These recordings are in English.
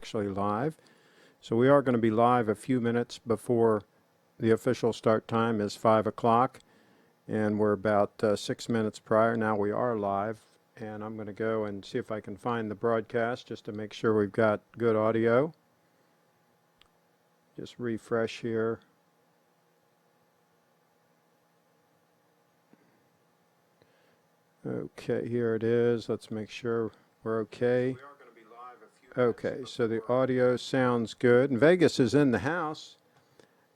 actually live. So we are going to be live a few minutes before the official start time is 5 o'clock. And we're about 6 minutes prior. Now we are live. And I'm going to go and see if I can find the broadcast just to make sure we've got good audio. Just refresh here. Okay, here it is. Let's make sure we're okay. Okay, so the audio sounds good. And Vegas is in the house.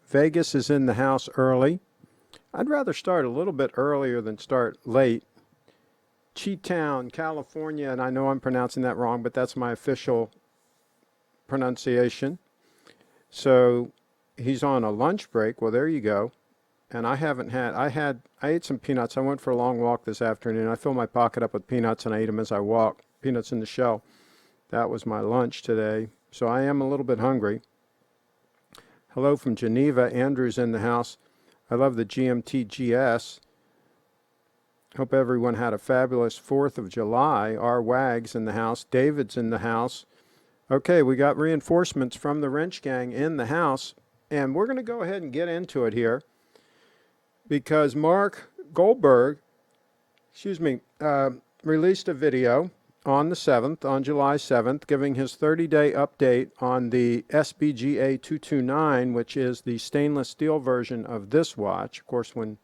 Vegas is in the house early. I'd rather start a little bit earlier than start late. Cheetown, California, and I know I'm pronouncing that wrong, but that's my official pronunciation. So he's on a lunch break. Well, there you go. And I haven't had, I ate some peanuts. I went for a long walk this afternoon. I filled my pocket up with peanuts and I ate them as I walked. Peanuts in the shell. That was my lunch today. So I am a little bit hungry. Hello from Geneva. Andrew's in the house. I love the GMT GS. Hope everyone had a fabulous 4th of July. Our Wag's in the house. David's in the house. Okay, we got reinforcements from the wrench gang in the house. And we're going to go ahead and get into it here. Because Marc Goldberg, released a video on the 7th, on July 7th, giving his 30-day update on the SBGA 229, which is the stainless steel version of this watch. Of course, when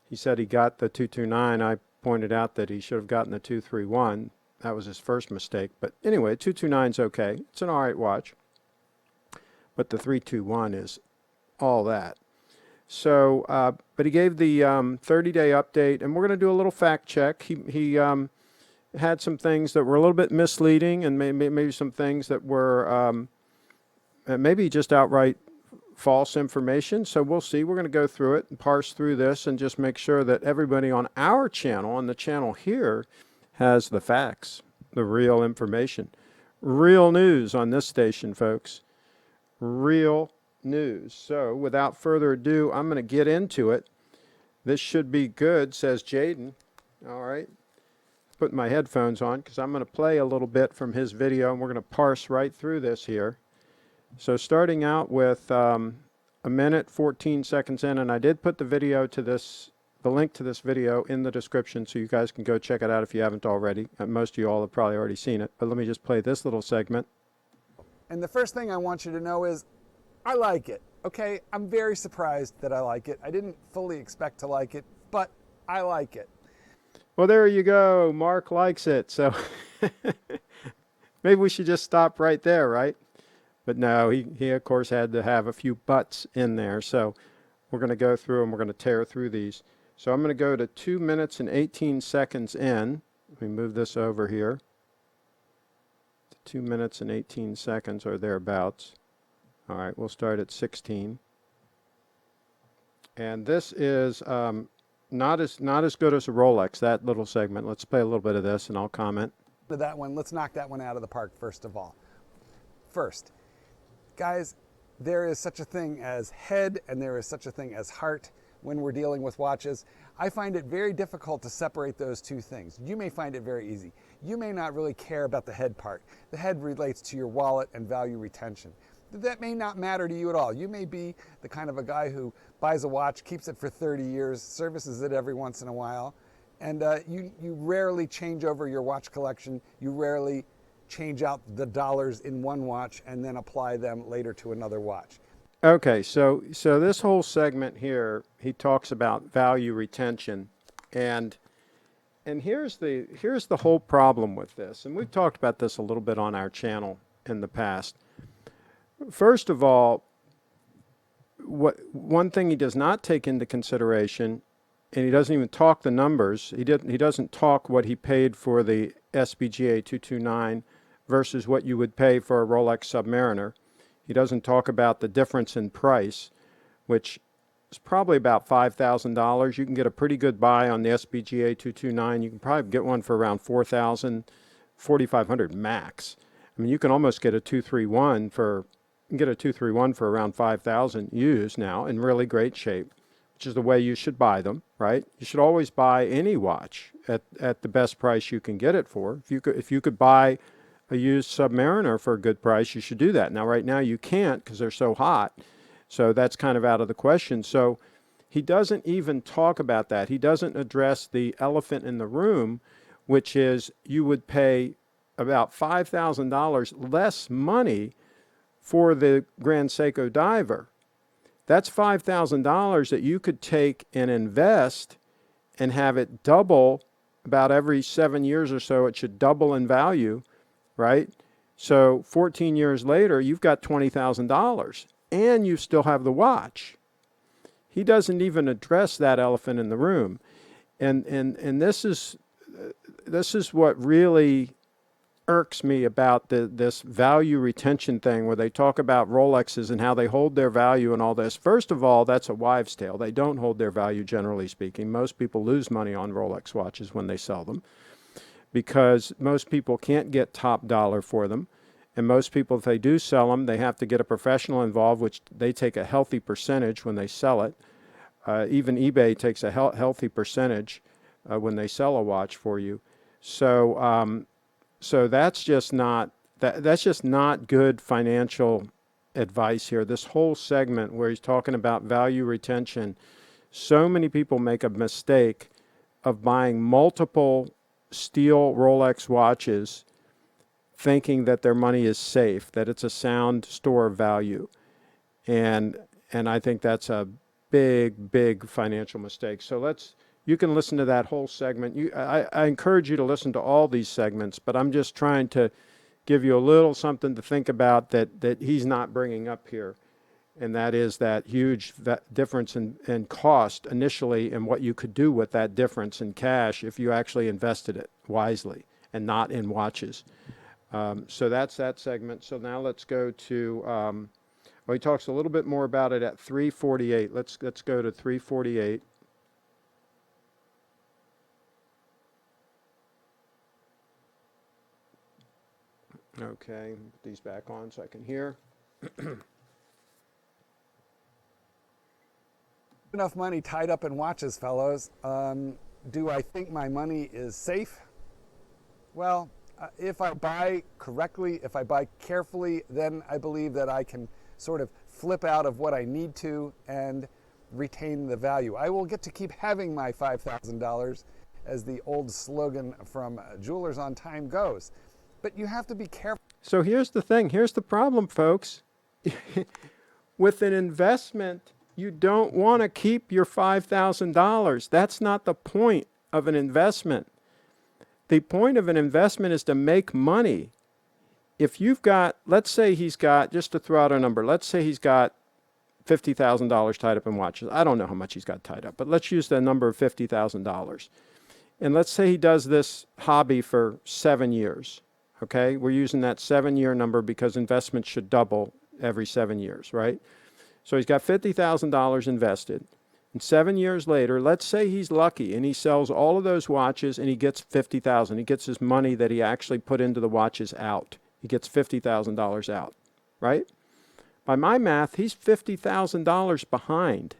he said he got the 229, I pointed out that he should have gotten the 231. That was his first mistake. But anyway, 229 is okay. It's an all right watch. But the 321 is all that. So, but he gave the 30-day update, and we're going to do a little fact check. He had some things that were a little bit misleading, and maybe some things that were maybe just outright false information. So we'll see. We're going to go through it and parse through this and just make sure that everybody on our channel, on the channel here, has the facts, the real information. Real news on this station, folks. Real news. So without further ado, I'm going to get into it. This should be good, says Jaden. All right. Put my headphones on because I'm going to play a little bit from his video, and we're going to parse right through this here. So starting out with 1 minute 14 seconds in, and I did put the video to this, the link to this video in the description, so you guys can go check it out if you haven't already. Most of you all have probably already seen it, but let me just play this little segment. And the first thing I want you to know is I like it, okay? I'm very surprised that I like it. I didn't fully expect to like it, but I like it. Well, there you go. Marc likes it. So maybe we should just stop right there, right? But no, he of course had to have a few buts in there. So we're going to go through and we're going to tear through these. So I'm going to go to 2 minutes and 18 seconds in. Let me move this over here. 2 minutes and 18 seconds or thereabouts. All right, we'll start at 16. And this is not as good as a Rolex, that little segment. Let's play a little bit of this and I'll comment. To that one, let's knock that one out of the park first of all. First, guys, there is such a thing as head and there is such a thing as heart when we're dealing with watches. I find it very difficult to separate those two things. You may find it very easy. You may not really care about the head part. The head relates to your wallet and value retention. That may not matter to you at all. You may be the kind of a guy who buys a watch, keeps it for 30 years, services it every once in a while, and you rarely change over your watch collection. You rarely change out the dollars in one watch and then apply them later to another watch. Okay, so this whole segment here, he talks about value retention, and here's the whole problem with this, and we've talked about this a little bit on our channel in the past. First of all, one thing he does not take into consideration, and he doesn't even talk the numbers. He doesn't talk what he paid for the SBGA 229 versus what you would pay for a Rolex Submariner. He doesn't talk about the difference in price, which is probably about $5,000. You can get a pretty good buy on the SBGA 229. You can probably get one for around $4,000, $4,500 max. I mean, you can almost get a 231 for around $5,000 used now in really great shape, which is the way you should buy them, right? You should always buy any watch at the best price you can get it for. If you could buy a used Submariner for a good price, you should do that. Now, right now you can't because they're so hot. So that's kind of out of the question. So he doesn't even talk about that. He doesn't address the elephant in the room, which is you would pay about $5,000 less money for the Grand Seiko diver. That's $5,000 that you could take and invest and have it double about every 7 years or so. It should double in value, right? So 14 years later, you've got $20,000 and you still have the watch. He doesn't even address that elephant in the room. And this is what really irks me about this value retention thing where they talk about Rolexes and how they hold their value and all this. First of all, that's a wives' tale. They don't hold their value, generally speaking. Most people lose money on Rolex watches when they sell them because most people can't get top dollar for them. And most people, if they do sell them, they have to get a professional involved, which they take a healthy percentage when they sell it. Even eBay takes a healthy percentage when they sell a watch for you. So that's just not good financial advice here. This whole segment where he's talking about value retention, so many people make a mistake of buying multiple steel Rolex watches thinking that their money is safe, that it's a sound store of value. And I think that's a big financial mistake. So you can listen to that whole segment. I encourage you to listen to all these segments, but I'm just trying to give you a little something to think about that he's not bringing up here. And that is that huge difference in cost initially and what you could do with that difference in cash if you actually invested it wisely and not in watches. So that's that segment. So now let's go to, well, he talks a little bit more about it at 348. Let's go to 348. Okay, put these back on so I can hear. Enough money tied up in watches, fellows. Do I think my money is safe? Well, if I buy correctly, if I buy carefully, then I believe that I can sort of flip out of what I need to and retain the value. I will get to keep having my $5,000, as the old slogan from Jewelers on Time goes. But you have to be careful. So here's the thing. Here's the problem, folks. With an investment, you don't want to keep your $5,000. That's not the point of an investment. The point of an investment is to make money. If you've got, let's say he's got, just to throw out a number, let's say he's got $50,000 tied up in watches. I don't know how much he's got tied up, but let's use the number of $50,000. And let's say he does this hobby for 7 years. Okay, we're using that 7-year number because investments should double every 7 years, right? So he's got $50,000 invested. And 7 years later, let's say he's lucky and he sells all of those watches and he gets $50,000. He gets his money that he actually put into the watches out. He gets $50,000 out, right? By my math, he's $50,000 behind.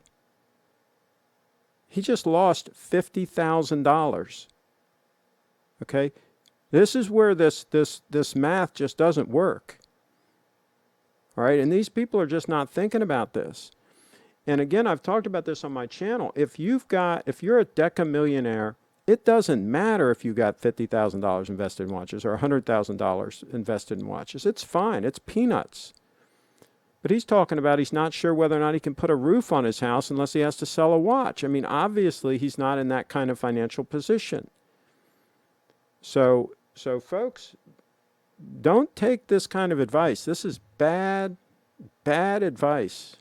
He just lost $50,000. Okay? This is where this math just doesn't work. All right? And these people are just not thinking about this. And again, I've talked about this on my channel. If you're a decamillionaire, it doesn't matter if you got $50,000 invested in watches or $100,000 invested in watches. It's fine. It's peanuts. But he's talking about he's not sure whether or not he can put a roof on his house unless he has to sell a watch. I mean, obviously, he's not in that kind of financial position. So folks, don't take this kind of advice. This is bad advice.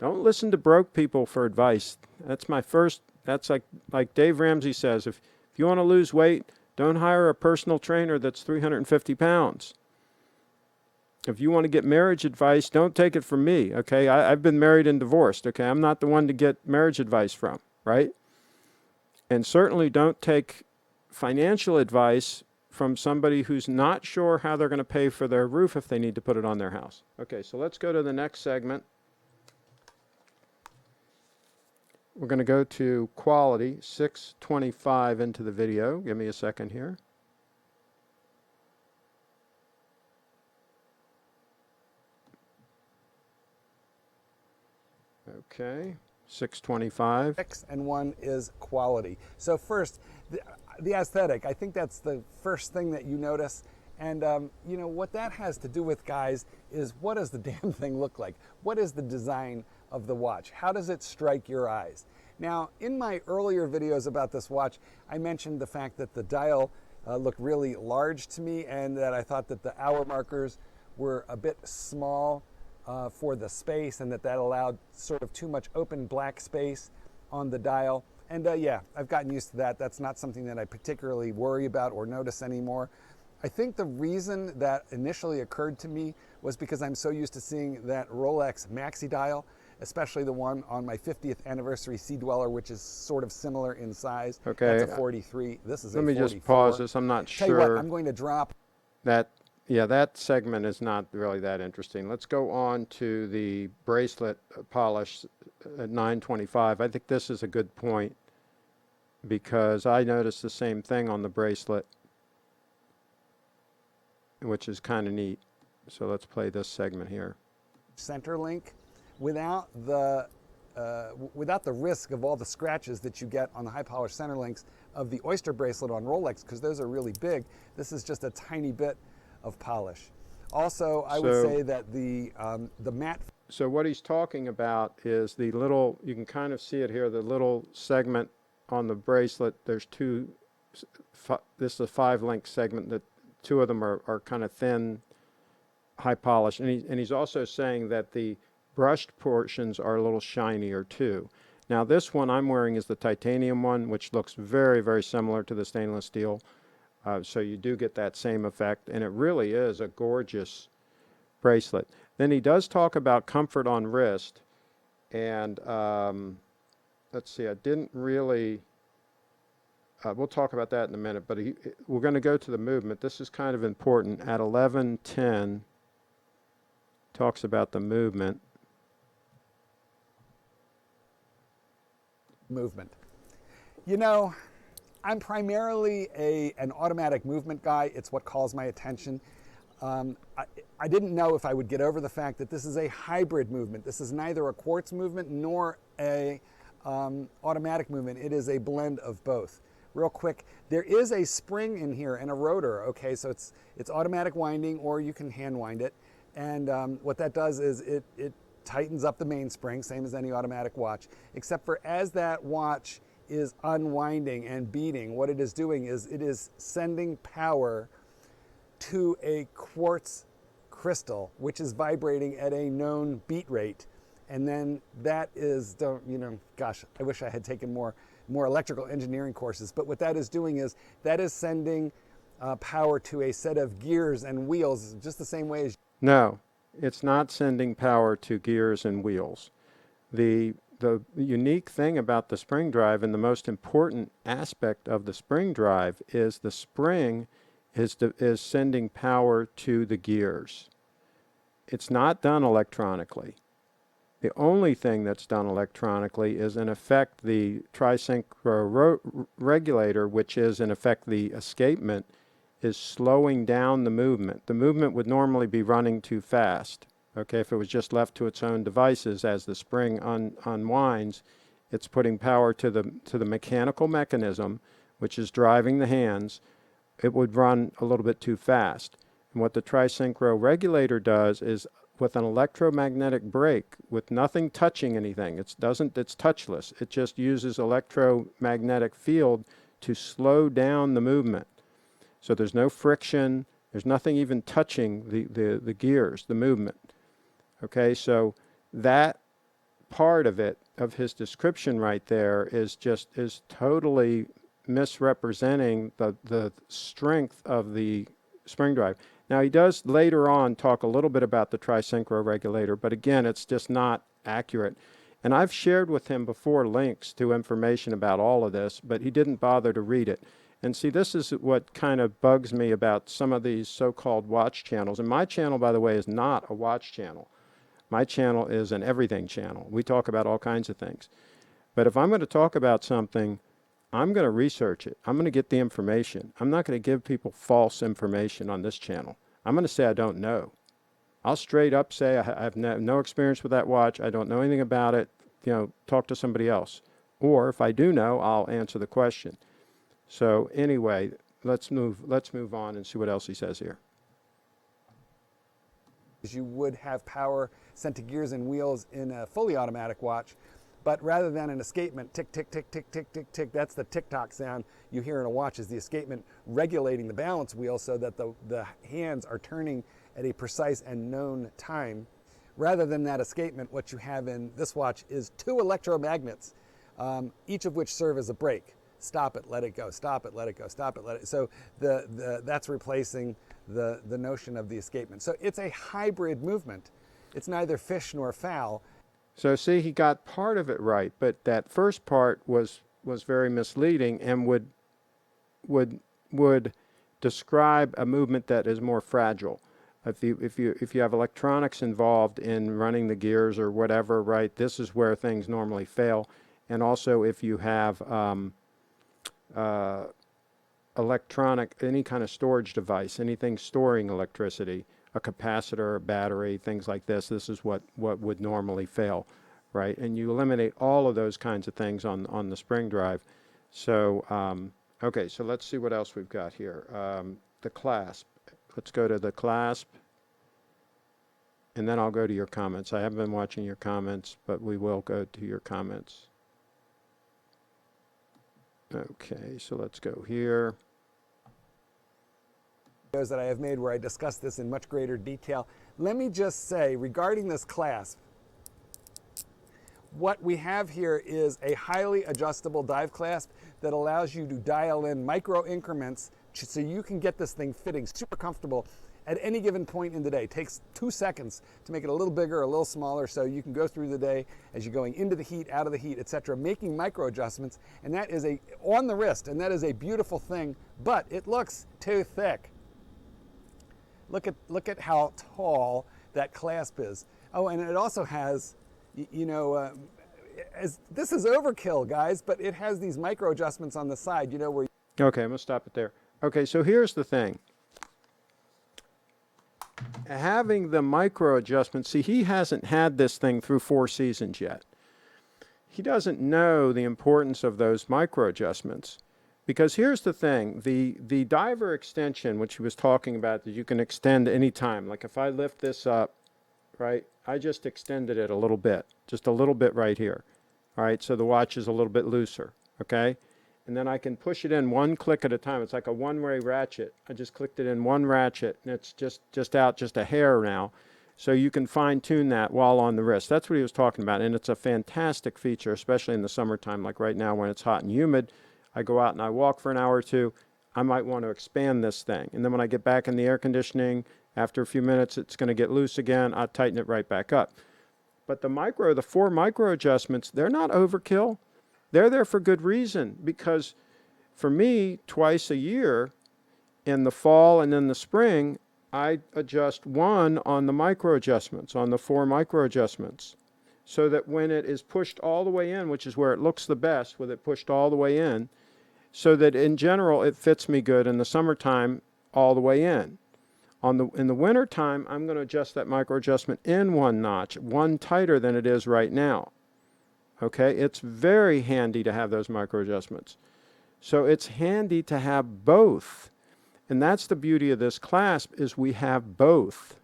Don't listen to broke people for advice. That's like Dave Ramsey says, if you want to lose weight, don't hire a personal trainer that's 350 pounds. If you want to get marriage advice, don't take it from me, okay? I've been married and divorced, okay? I'm not the one to get marriage advice from, right? And certainly don't take financial advice from somebody who's not sure how they're going to pay for their roof if they need to put it on their house. Okay, so let's go to the next segment. We're going to go to quality, 625 into the video. Give me a second here. Okay, 625. And one is quality. So first, the aesthetic. I think that's the first thing that you notice. And you know what that has to do with, guys, is what does the damn thing look like? What is the design of the watch? How does it strike your eyes? Now, in my earlier videos about this watch, I mentioned the fact that the dial looked really large to me, and that I thought that the hour markers were a bit small for the space, and that allowed sort of too much open black space on the dial. And yeah, I've gotten used to that. That's not something that I particularly worry about or notice anymore. I think the reason that initially occurred to me was because I'm so used to seeing that Rolex Maxi dial, especially the one on my 50th anniversary Sea Dweller, which is sort of similar in size. Okay. That's a 43. This is a 44. Let me just pause this. I'm not Tell you what, sure I'm going to drop that, yeah, that segment is not really that interesting. Let's go on to the bracelet polish at 925. I think this is a good point because I noticed the same thing on the bracelet, which is kind of neat. So let's play this segment here. center link without the risk of all the scratches that you get on the high polished center links of the Oyster bracelet on Rolex, because those are really big. This is just a tiny bit of polish. Also, I would say that the matte. So what he's talking about is the little, you can kind of see it here, the little segment on the bracelet. There's two, this is a 5-link segment that 2 of them are kind of thin, high polish. And he's also saying that the brushed portions are a little shinier too. Now this one I'm wearing is the titanium one, which looks very, very similar to the stainless steel. So you do get that same effect, and it really is a gorgeous bracelet. Then he does talk about comfort on wrist, and let's see, I didn't really, we'll talk about that in a minute, but we're going to go to the movement. This is kind of important. At 11:10, talks about the movement. You know, I'm primarily an automatic movement guy. It's what calls my attention. I didn't know if I would get over the fact that this is a hybrid movement. This is neither a quartz movement nor a automatic movement. It is a blend of both. Real quick, there is a spring in here and a rotor. Okay, so it's automatic winding, or you can hand wind it. And what that does is it tightens up the mainspring, same as any automatic watch, except for as that watch is unwinding and beating, what it is doing is it is sending power to a quartz crystal, which is vibrating at a known beat rate. And then that is, gosh, I wish I had taken more electrical engineering courses, but what that is doing is that is sending power to a set of gears and wheels, just the same way as... No, it's not sending power to gears and wheels. The unique thing about the spring drive, and the most important aspect of the spring drive, is the spring is sending power to the gears. It's not done electronically. The only thing that's done electronically is, in effect, the tri-synchro regulator, which is, in effect, the escapement, is slowing down the movement. The movement would normally be running too fast. Okay, if it was just left to its own devices, as the spring unwinds, it's putting power to the mechanical mechanism, which is driving the hands. It would run a little bit too fast. And what the tri-synchro regulator does is, with an electromagnetic brake, with nothing touching anything, it's touchless. It just uses electromagnetic field to slow down the movement. So there's no friction. There's nothing even touching the gears, the movement. Okay, so that part of it, of his description right there, is totally misrepresenting the strength of the spring drive. Now, he does later on talk a little bit about the tri-synchro regulator, but again, it's just not accurate. And I've shared with him before links to information about all of this, but he didn't bother to read it. And see, this is what kind of bugs me about some of these so-called watch channels. And my channel, by the way, is not a watch channel. My channel is an everything channel. We talk about all kinds of things. But if I'm going to talk about something, I'm going to research it. I'm going to get the information. I'm not going to give people false information on this channel. I'm going to say I don't know. I'll straight up say I have no experience with that watch. I don't know anything about it. talk to somebody else. Or if I do know, I'll answer the question. So anyway, let's move on and see what else he says here. You would have power sent to gears and wheels in a fully automatic watch, but rather than an escapement, tick, tick, tick, tick, tick, tick, tick, that's the tick-tock sound you hear in a watch, is the escapement regulating the balance wheel so that the hands are turning at a precise and known time. Rather than that escapement, what you have in this watch is two electromagnets, each of which serve as a brake. Stop it, let it go, stop it, let it go, stop it, let it. So that's replacing the notion of the escapement. So it's a hybrid movement. It's neither fish nor fowl. So see, he got part of it right, but that first part was very misleading and would describe a movement that is more fragile. If you have electronics involved in running the gears or whatever, right, this is where things normally fail. And also if you have electronic, any kind of storage device, anything storing electricity, a capacitor, a battery, things like this is what would normally fail, right? And you eliminate all of those kinds of things on the spring drive. So, okay, so let's see what else we've got here. The clasp. Let's go to the clasp, and then I'll go to your comments. I haven't been watching your comments, but we will go to your comments. Okay, so let's go here. Videos that I have made where I discuss this in much greater detail. Let me just say, regarding this clasp, what we have here is a highly adjustable dive clasp that allows you to dial in micro increments so you can get this thing fitting super comfortable at any given point in the day. It takes 2 seconds to make it a little bigger, a little smaller, so you can go through the day as you're going into the heat, out of the heat, etc., making micro adjustments, and that is on the wrist, and that is a beautiful thing, but it looks too thick. Look at how tall that clasp is. Oh, and it also has, this is overkill, guys, but it has these micro adjustments on the side, where. Okay, I'm gonna stop it there. Okay, so here's the thing. Having the micro adjustments, see, he hasn't had this thing through 4 seasons yet. He doesn't know the importance of those micro adjustments. Because here's the thing, the diver extension, which he was talking about, that you can extend any time. Like if I lift this up, right, I just extended it a little bit, just a little bit right here. All right, so the watch is a little bit looser, okay? And then I can push it in one click at a time. It's like a one-way ratchet. I just clicked it in one ratchet, and it's just out just a hair now. So you can fine-tune that while on the wrist. That's what he was talking about, and it's a fantastic feature, especially in the summertime, like right now when it's hot and humid. I go out and I walk for an hour or two. I might want to expand this thing. And then when I get back in the air conditioning, after a few minutes, it's going to get loose again. I'll tighten it right back up. But the 4 micro adjustments, they're not overkill. They're there for good reason, because for me, twice a year, in the fall and in the spring, I adjust one on the micro adjustments, on the 4 micro adjustments, so that when it is pushed all the way in, which is where it looks the best, with it pushed all the way in, so that in general it fits me good in the summertime all the way in. In the winter time, I'm going to adjust that micro adjustment in 1 notch, one tighter than it is right now. Okay, it's very handy to have those micro adjustments. So it's handy to have both. And that's the beauty of this clasp, is we have both.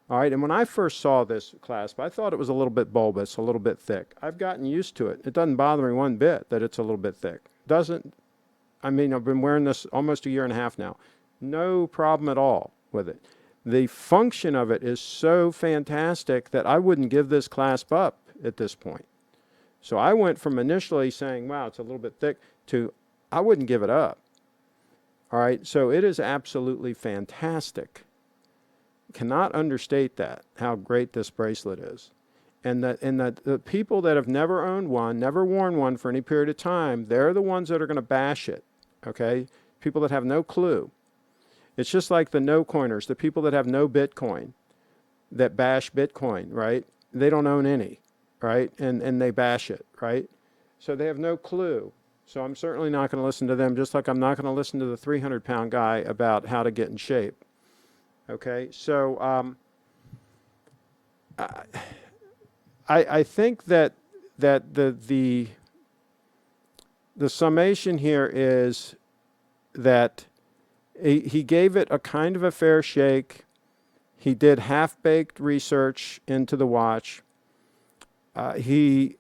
All right, and when I first saw this clasp, I thought it was a little bit bulbous, a little bit thick. I've gotten used to it. It doesn't bother me one bit that it's a little bit thick. I've been wearing this almost a year and a half now. No problem at all with it. The function of it is so fantastic that I wouldn't give this clasp up at this point. So I went from initially saying, wow, it's a little bit thick, to I wouldn't give it up. All right, so it is absolutely fantastic. Cannot understate that, how great this bracelet is. And the people that have never owned one, never worn one for any period of time, they're the ones that are going to bash it, okay? People that have no clue. It's just like the no-coiners, the people that have no Bitcoin, that bash Bitcoin, right? They don't own any, right? And they bash it, right? So they have no clue. So I'm certainly not going to listen to them, just like I'm not going to listen to the 300-pound guy about how to get in shape. Okay, so I think that that the summation here is that he gave it a kind of a fair shake. He did half-baked research into the watch. He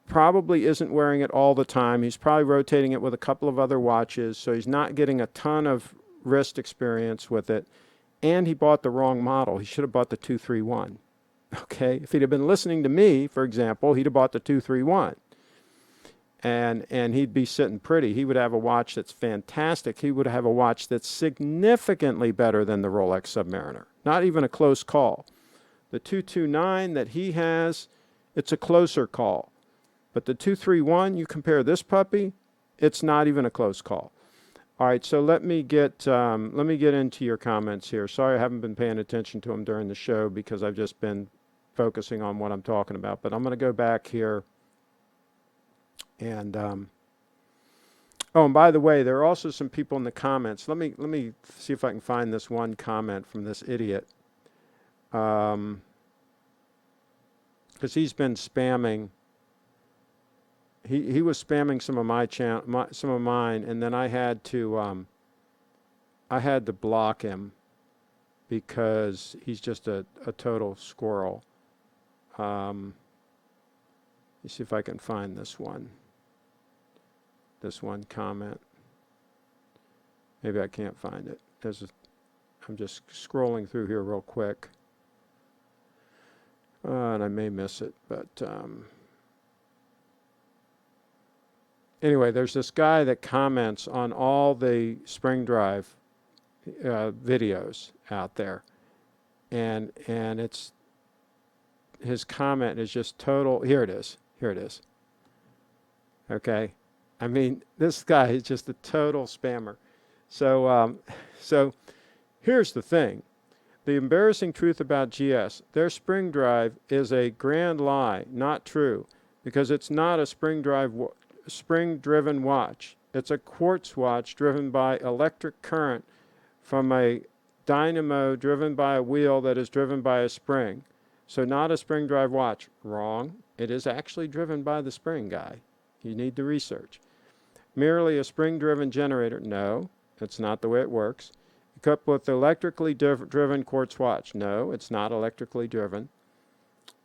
probably isn't wearing it all the time. He's probably rotating it with a couple of other watches, so he's not getting a ton of wrist experience with it. And he bought the wrong model. He should have bought the 231. Okay? If he'd have been listening to me, for example, he'd have bought the 231. And he'd be sitting pretty. He would have a watch that's fantastic. He would have a watch that's significantly better than the Rolex Submariner. Not even a close call. The 229 that he has, it's a closer call. But the 231, you compare this puppy, it's not even a close call. All right, so let me get into your comments here. Sorry I haven't been paying attention to them during the show because I've just been focusing on what I'm talking about. But I'm going to go back here. And oh, and by the way, there are also some people in the comments. Let me see if I can find this one comment from this idiot, because he's been spamming. He was spamming some of some of mine, and then I had to block him because he's just a total squirrel. Let me see if I can find this one comment. Maybe I can't find it. I'm just scrolling through here real quick, and I may miss it, but anyway, there's this guy that comments on all the spring drive videos out there, and it's his comment is just total. Here it is. Okay, I mean, this guy is just a total spammer. So here's the thing: the embarrassing truth about GS, their spring drive is a grand lie, not true, because it's not a spring-driven watch. It's a quartz watch driven by electric current from a dynamo driven by a wheel that is driven by a spring. So not a spring drive watch. Wrong. It is actually driven by the spring, guy. You need to research. Merely a spring-driven generator. No, that's not the way it works. Coupled with electrically driven quartz watch. No, it's not electrically driven.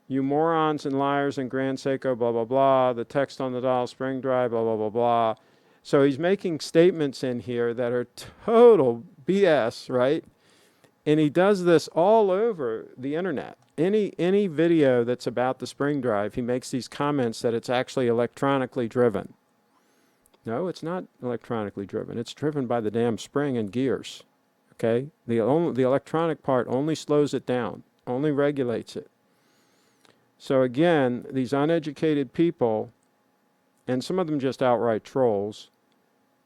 You morons and liars and Grand Seiko, blah, blah, blah. The text on the dial, spring drive, blah, blah, blah, blah. So he's making statements in here that are total BS, right? And he does this all over the internet. Any video that's about the spring drive, he makes these comments that it's actually electronically driven. No, it's not electronically driven. It's driven by the damn spring and gears. Okay? The electronic part only slows it down, only regulates it. So again, these uneducated people, and some of them just outright trolls,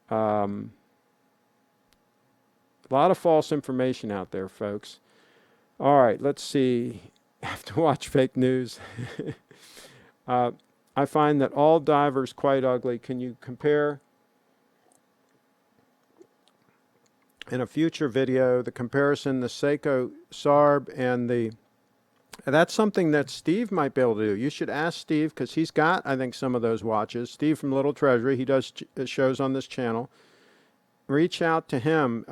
a lot of false information out there, folks. All right, let's see. I have to watch fake news. I find that all divers quite ugly. Can you compare in a future video the comparison, the Seiko Sarb and the... That's something that Steve might be able to do. You should ask Steve, because he's got, I think, some of those watches. Steve from Little Treasury, he does shows on this channel. Reach out to him,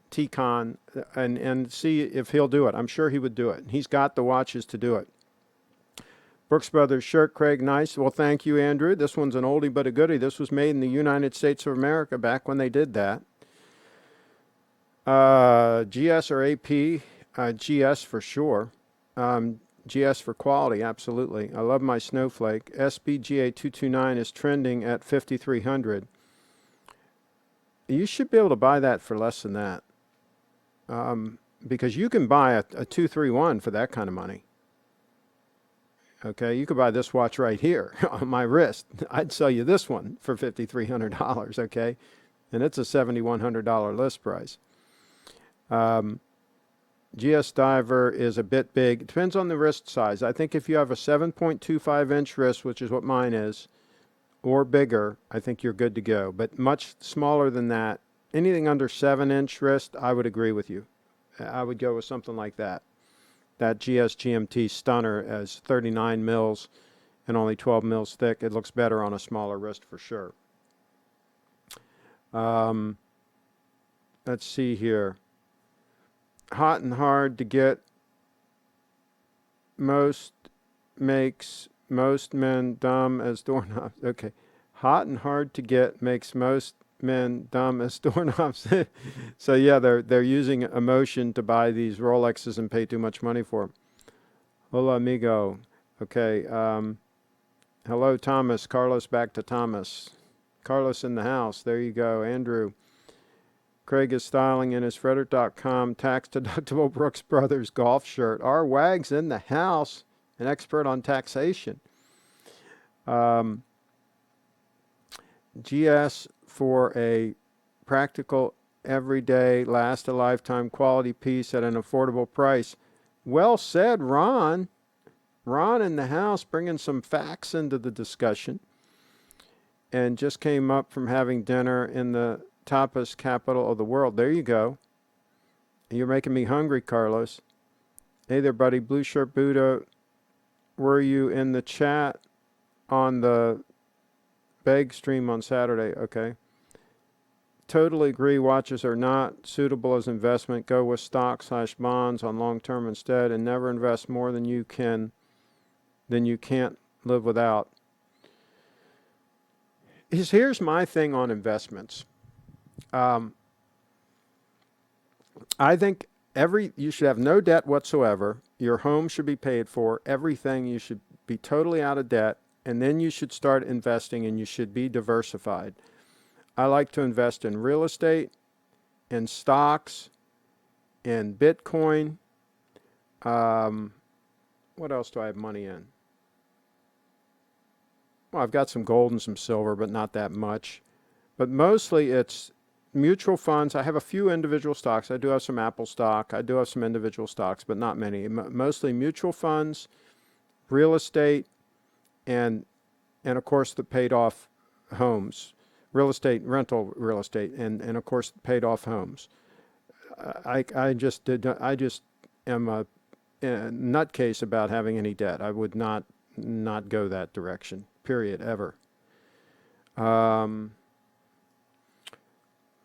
T-Con, and see if he'll do it. I'm sure he would do it. He's got the watches to do it. Brooks Brothers shirt, Craig, nice. Well, thank you, Andrew. This one's an oldie but a goodie. This was made in the United States of America back when they did that. GS or AP? GS for sure. GS for quality, absolutely. I love my Snowflake. SBGA 229 is trending at 5,300. You should be able to buy that for less than that. Because you can buy a 231 for that kind of money. Okay, you could buy this watch right here on my wrist. I'd sell you this one for $5,300, okay? And it's a $7,100 list price. GS Diver is a bit big. It depends on the wrist size. I think if you have a 7.25-inch wrist, which is what mine is, or bigger, I think you're good to go. But much smaller than that, anything under 7-inch wrist, I would agree with you. I would go with something like that. That GS Gmt Stunner as 39 mils and only 12 mils thick. It looks better on a smaller wrist for sure. Let's see here. Hot and hard to get. Most makes most men dumb as doorknobs. Okay. Hot and hard to get makes most men dumb as doorknobs. So yeah, they're using emotion to buy these Rolexes and pay too much money for them. Hola, amigo. Okay. Hello, Thomas. Carlos, back to Thomas. Carlos in the house. There you go. Andrew. Craig is styling in his Frederick.com tax-deductible Brooks Brothers golf shirt. Our Wag's in the house, an expert on taxation. GS for a practical, everyday, last-a-lifetime quality piece at an affordable price. Well said, Ron. Ron in the house bringing some facts into the discussion. And just came up from having dinner in the tapas capital of the world. There you go. You're making me hungry, Carlos. Hey there, buddy. Blue Shirt Buddha, were you in the chat on the Beg stream on Saturday? Okay. Totally agree. Watches are not suitable as investment. Go with stock/bonds on long term instead, and never invest more than you can't live without. Here's my thing on investments. I think you should have no debt whatsoever. Your home should be paid for. Everything, you should be totally out of debt. And then you should start investing, and you should be diversified. I like to invest in real estate, in stocks, in Bitcoin. What else do I have money in? Well, I've got some gold and some silver, but not that much. But mostly it's mutual funds. I have a few individual stocks. I do have some Apple stock. I do have some individual stocks, but not many. Mostly mutual funds, real estate, and of course the paid off homes, real estate, rental real estate, and of course paid off homes. I just am a nutcase about having any debt. I would not go that direction. Period. Ever.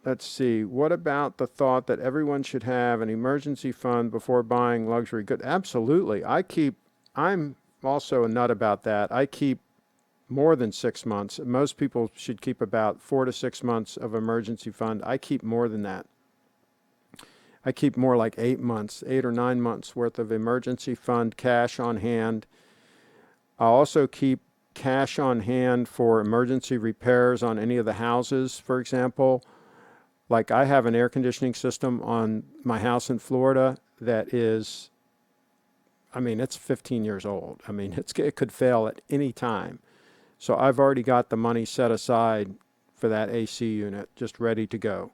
Let's see. What about the thought that everyone should have an emergency fund before buying luxury goods? Absolutely. I'm also a nut about that. I keep more than 6 months. Most people should keep about 4 to 6 months of emergency fund. I keep more than that. I keep more like 8 months, 8 or 9 months worth of emergency fund cash on hand. I also keep cash on hand for emergency repairs on any of the houses, for example. Like I have an air conditioning system on my house in Florida that is, it's 15 years old. It could fail at any time. So I've already got the money set aside for that AC unit, just ready to go.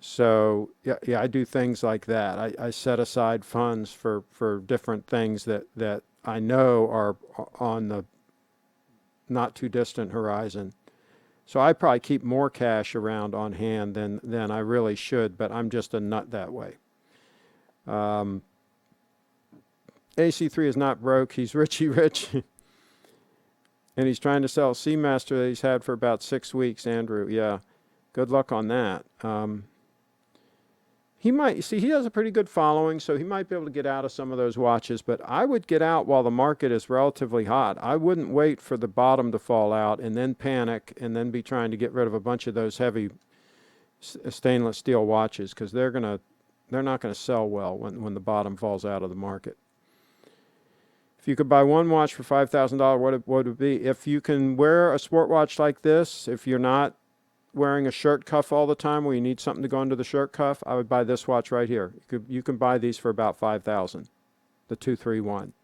So yeah, I do things like that. I set aside funds for different things that I know are on the not too distant horizon. So I probably keep more cash around on hand than I really should, but I'm just a nut that way. AC3 is not broke. He's Richie Rich. And he's trying to sell a Seamaster that he's had for about 6 weeks, Andrew. Yeah, good luck on that. He has a pretty good following, so he might be able to get out of some of those watches, but I would get out while the market is relatively hot. I wouldn't wait for the bottom to fall out and then panic and then be trying to get rid of a bunch of those heavy stainless steel watches, because they're not going to sell well when the bottom falls out of the market. If you could buy one watch for $5,000, what would it be? If you can wear a sport watch like this, if you're not wearing a shirt cuff all the time where you need something to go under the shirt cuff, I would buy this watch right here. You can buy these for about $5,000, the 231.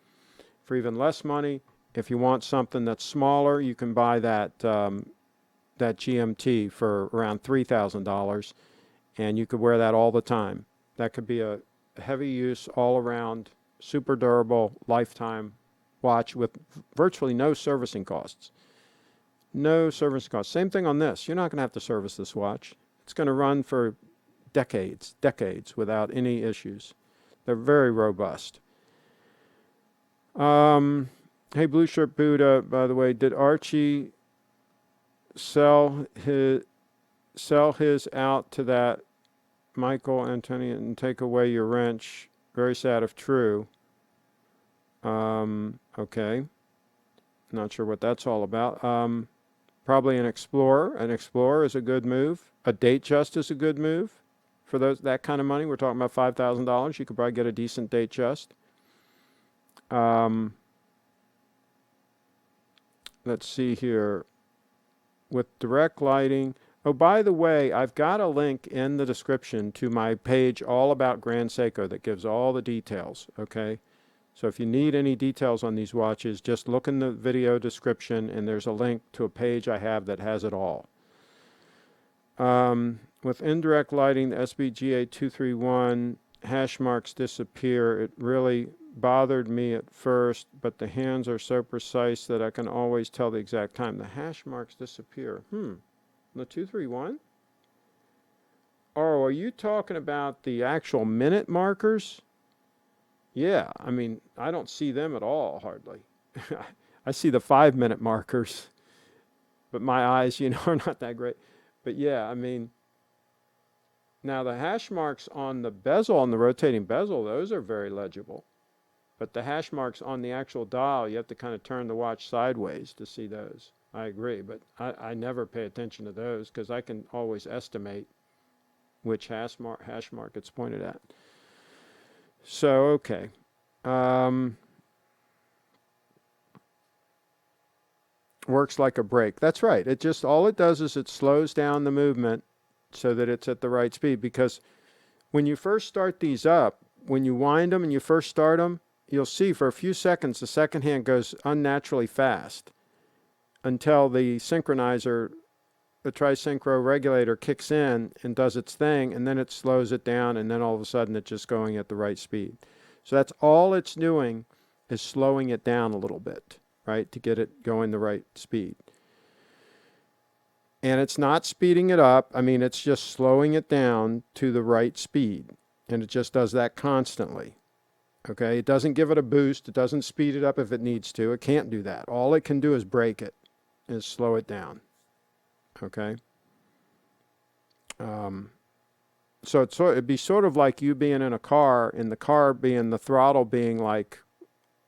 For even less money, if you want something that's smaller, you can buy that GMT for around $3,000, and you could wear that all the time. That could be a heavy use, all around, super durable, lifetime watch with virtually no servicing costs. No service costs. Same thing on this. You're not going to have to service this watch. It's going to run for decades without any issues. They're very robust. Hey, Blue Shirt Buddha, by the way, did Archie sell his out to that Michael Antonio and take away your wrench? Very sad if true. Okay. Not sure what that's all about. Probably an Explorer. An Explorer is a good move. A Datejust is a good move. For that kind of money, we're talking about $5,000. You could probably get a decent Datejust. Let's see here. With direct lighting. Oh, by the way, I've got a link in the description to my page all about Grand Seiko that gives all the details, okay? So if you need any details on these watches, just look in the video description and there's a link to a page I have that has it all. With indirect lighting, the SBGA 231 hash marks disappear. It really bothered me at first, but the hands are so precise that I can always tell the exact time. The hash marks disappear. The 231? Oh, are you talking about the actual minute markers? Yeah, I mean, I don't see them at all, hardly. I see the 5-minute markers, but my eyes, are not that great. But yeah, I mean, now the hash marks on the bezel, on the rotating bezel, those are very legible. But the hash marks on the actual dial, you have to kind of turn the watch sideways to see those. I agree, but I never pay attention to those because I can always estimate which hash mark it's pointed at. So, okay. Works like a brake. That's right. All it does is it slows down the movement so that it's at the right speed. Because when you first start these up, when you wind them and you first start them, you'll see for a few seconds the second hand goes unnaturally fast until the synchronizer, the trisynchro regulator kicks in and does its thing, and then it slows it down, and then all of a sudden it's just going at the right speed. So that's all it's doing, is slowing it down a little bit, right, to get it going the right speed. And it's not speeding it up. I mean, it's just slowing it down to the right speed, and it just does that constantly. Okay, it doesn't give it a boost. It doesn't speed it up if it needs to. It can't do that. All it can do is brake it, is slow it down. Okay. So it'd be sort of like you being in a car, and the car being the throttle being like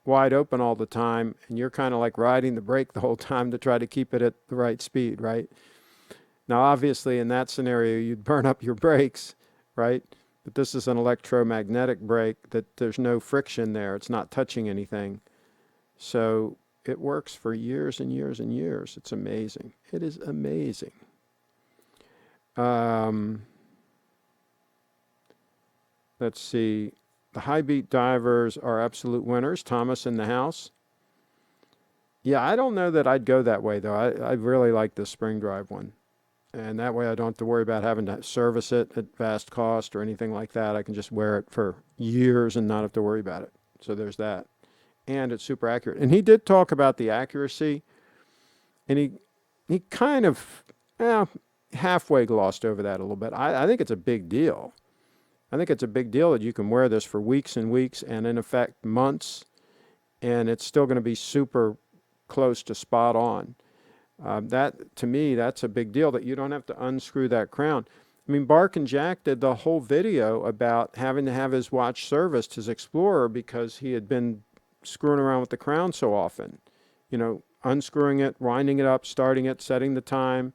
wide open all the time, and you're kind of like riding the brake the whole time to try to keep it at the right speed, right? Now, obviously, in that scenario, you'd burn up your brakes, right? But this is an electromagnetic brake that there's no friction there. It's not touching anything. So it works for years and years and years. It's amazing. It is amazing. Let's see. The high beat divers are absolute winners. Thomas in the house. Yeah, I don't know that I'd go that way, though. I really like the spring drive one. And that way I don't have to worry about having to service it at vast cost or anything like that. I can just wear it for years and not have to worry about it. So there's that. And it's super accurate. And he did talk about the accuracy. And he kind of halfway glossed over that a little bit. I think it's a big deal. I think it's a big deal that you can wear this for weeks and weeks and in effect months, and it's still going to be super close to spot on. That, to me, that's a big deal that you don't have to unscrew that crown. I mean, Bark and Jack did the whole video about having to have his watch serviced, his Explorer, because he had been screwing around with the crown so often. Unscrewing it, winding it up, starting it, setting the time.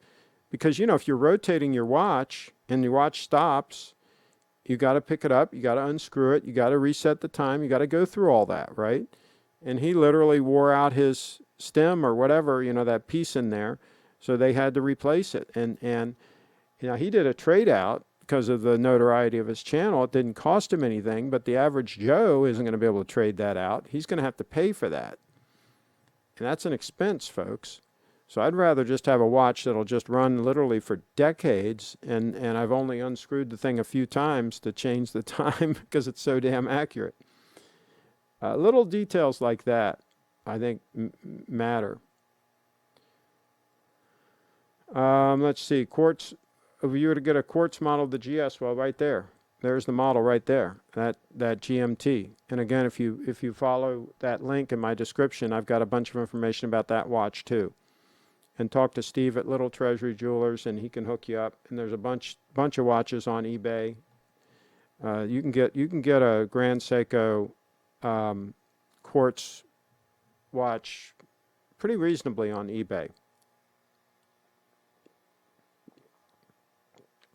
Because, if you're rotating your watch and your watch stops, you got to pick it up, you got to unscrew it, you got to reset the time, you got to go through all that, right? And he literally wore out his stem or whatever, that piece in there, so they had to replace it. And he did a trade out because of the notoriety of his channel. It didn't cost him anything, but the average Joe isn't going to be able to trade that out. He's going to have to pay for that. And that's an expense, folks. So I'd rather just have a watch that'll just run literally for decades, and I've only unscrewed the thing a few times to change the time because it's so damn accurate. Little details like that, I think, matter. Let's see. Quartz. If you were to get a quartz model of the GS, well, right there. There's the model right there, that GMT. And again, if you follow that link in my description, I've got a bunch of information about that watch too. And talk to Steve at Little Treasury Jewelers, and he can hook you up. And there's a bunch of watches on eBay. You can get a Grand Seiko quartz watch pretty reasonably on eBay.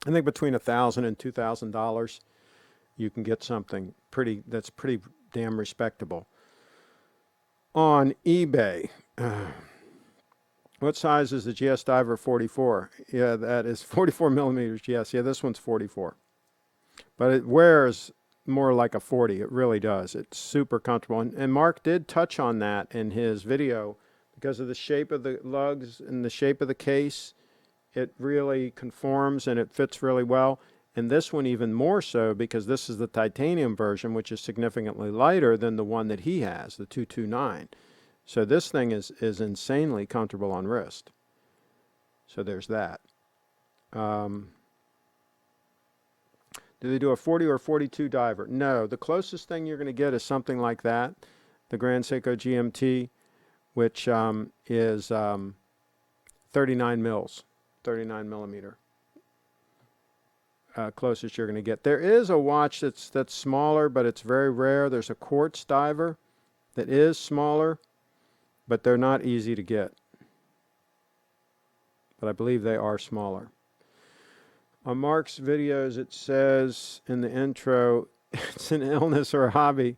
I think between $1,000 and $2,000, you can get something that's pretty damn respectable. On eBay, what size is the GS Diver 44? Yeah, that is 44 millimeters. Yes, yeah, this one's 44. But it wears more like a 40. It really does. It's super comfortable. And Marc did touch on that in his video because of the shape of the lugs and the shape of the case. It really conforms and it fits really well. And this one even more so because this is the titanium version, which is significantly lighter than the one that he has, the 229. So this thing is insanely comfortable on wrist. So there's that. Do they do a 40 or 42 diver? No, the closest thing you're going to get is something like that, the Grand Seiko GMT, which is 39 mils, 39 millimeter. Closest you're going to get. There is a watch that's smaller, but it's very rare. There's a quartz diver that is smaller, but they're not easy to get. But I believe they are smaller. On Marc's videos, it says in the intro, it's an illness or a hobby.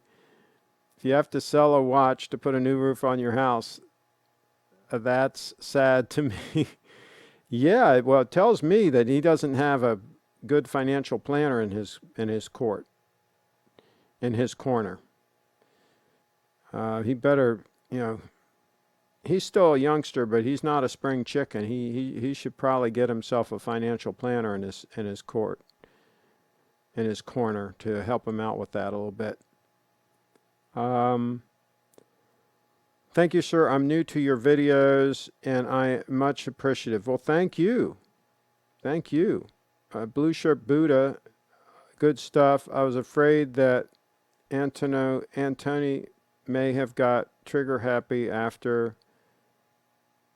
If you have to sell a watch to put a new roof on your house, that's sad to me. Yeah, well, it tells me that he doesn't have a good financial planner in his corner. He better, he's still a youngster, but he's not a spring chicken. He should probably get himself a financial planner in his corner to help him out with that a little bit. Thank you, sir. I'm new to your videos, and I'm much appreciative. Well, thank you. Thank you. Blue Shirt Buddha, good stuff. I was afraid that Antony may have got trigger happy after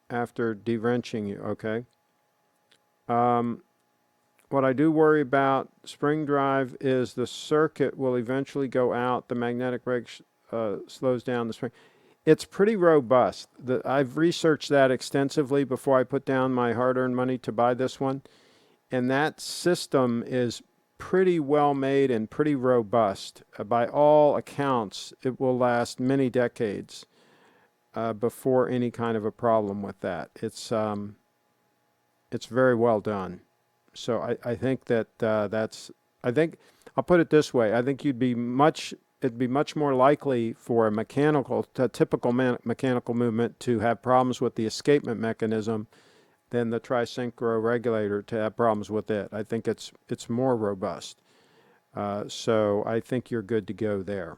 de-wrenching you. Okay. What I do worry about spring drive is the circuit will eventually go out. The magnetic brake slows down the spring. It's pretty robust. I've researched that extensively before I put down my hard-earned money to buy this one. And that system is pretty well made and pretty robust. By all accounts, it will last many decades before any kind of a problem with that. It's very well done. So I think that I think I'll put it this way. I think it'd be much more likely for a typical mechanical movement to have problems with the escapement mechanism than the trisynchro regulator to have problems with it. I think it's more robust. So I think you're good to go there.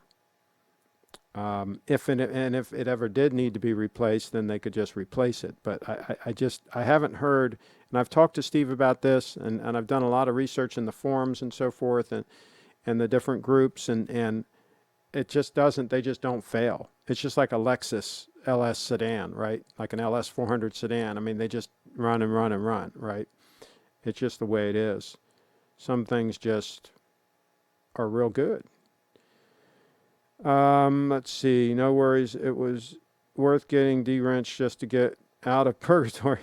If it ever did need to be replaced, then they could just replace it. But I haven't heard, and I've talked to Steve about this, and I've done a lot of research in the forums and so forth, and the different groups, and it just doesn't. They just don't fail. It's just like a Lexus LS sedan, right? Like an LS 400 sedan. I mean, they just run and run and run, right? It's just the way it is. Some things just are real good. Let's see. No worries. It was worth getting de-wrenched just to get out of purgatory.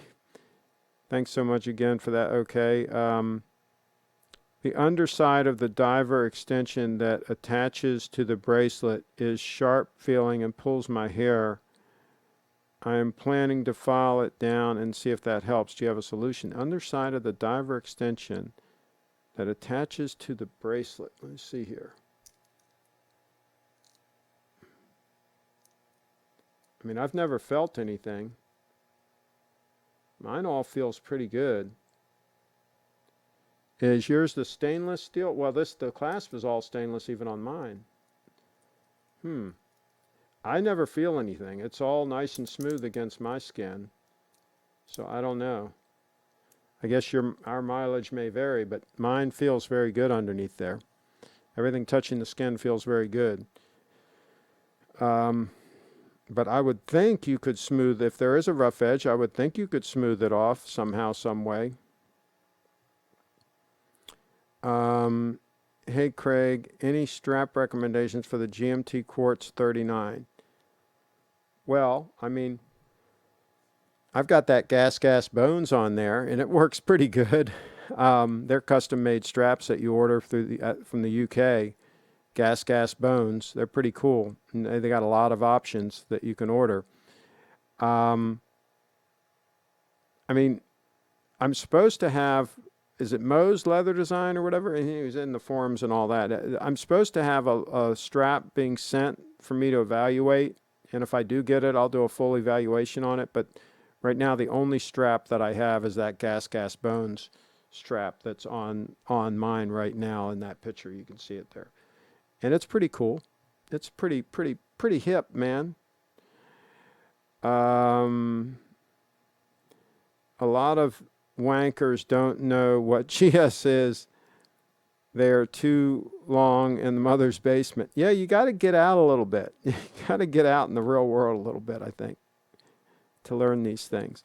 Thanks so much again for that. Okay. The underside of the diver extension that attaches to the bracelet is sharp feeling and pulls my hair. I am planning to file it down and see if that helps. Do you have a solution? Underside of the diver extension that attaches to the bracelet. Let's see here. I mean, I've never felt anything. Mine all feels pretty good. Is yours the stainless steel? Well, the clasp is all stainless even on mine. I never feel anything. It's all nice and smooth against my skin. So I don't know. I guess our mileage may vary, but mine feels very good underneath there. Everything touching the skin feels very good. But I would think you could smooth, if there is a rough edge, I would think you could smooth it off somehow, some way. Hey Craig, any strap recommendations for the GMT Quartz 39? Well, I mean, I've got that gas bones on there, and it works pretty good. They're custom-made straps that you order through from the UK. Gas bones. They're pretty cool. And they got a lot of options that you can order. I mean, I'm supposed to have, is it Moe's Leather Design or whatever? And he was in the forums and all that. I'm supposed to have a strap being sent for me to evaluate. And if I do get it, I'll do a full evaluation on it. But right now, the only strap that I have is that gas bones strap that's on mine right now in that picture. You can see it there. And it's pretty cool. It's pretty hip, man. A lot of wankers don't know what GS is. They're too long in the mother's basement. Yeah, you got to get out a little bit. You got to get out in the real world a little bit, I think, to learn these things.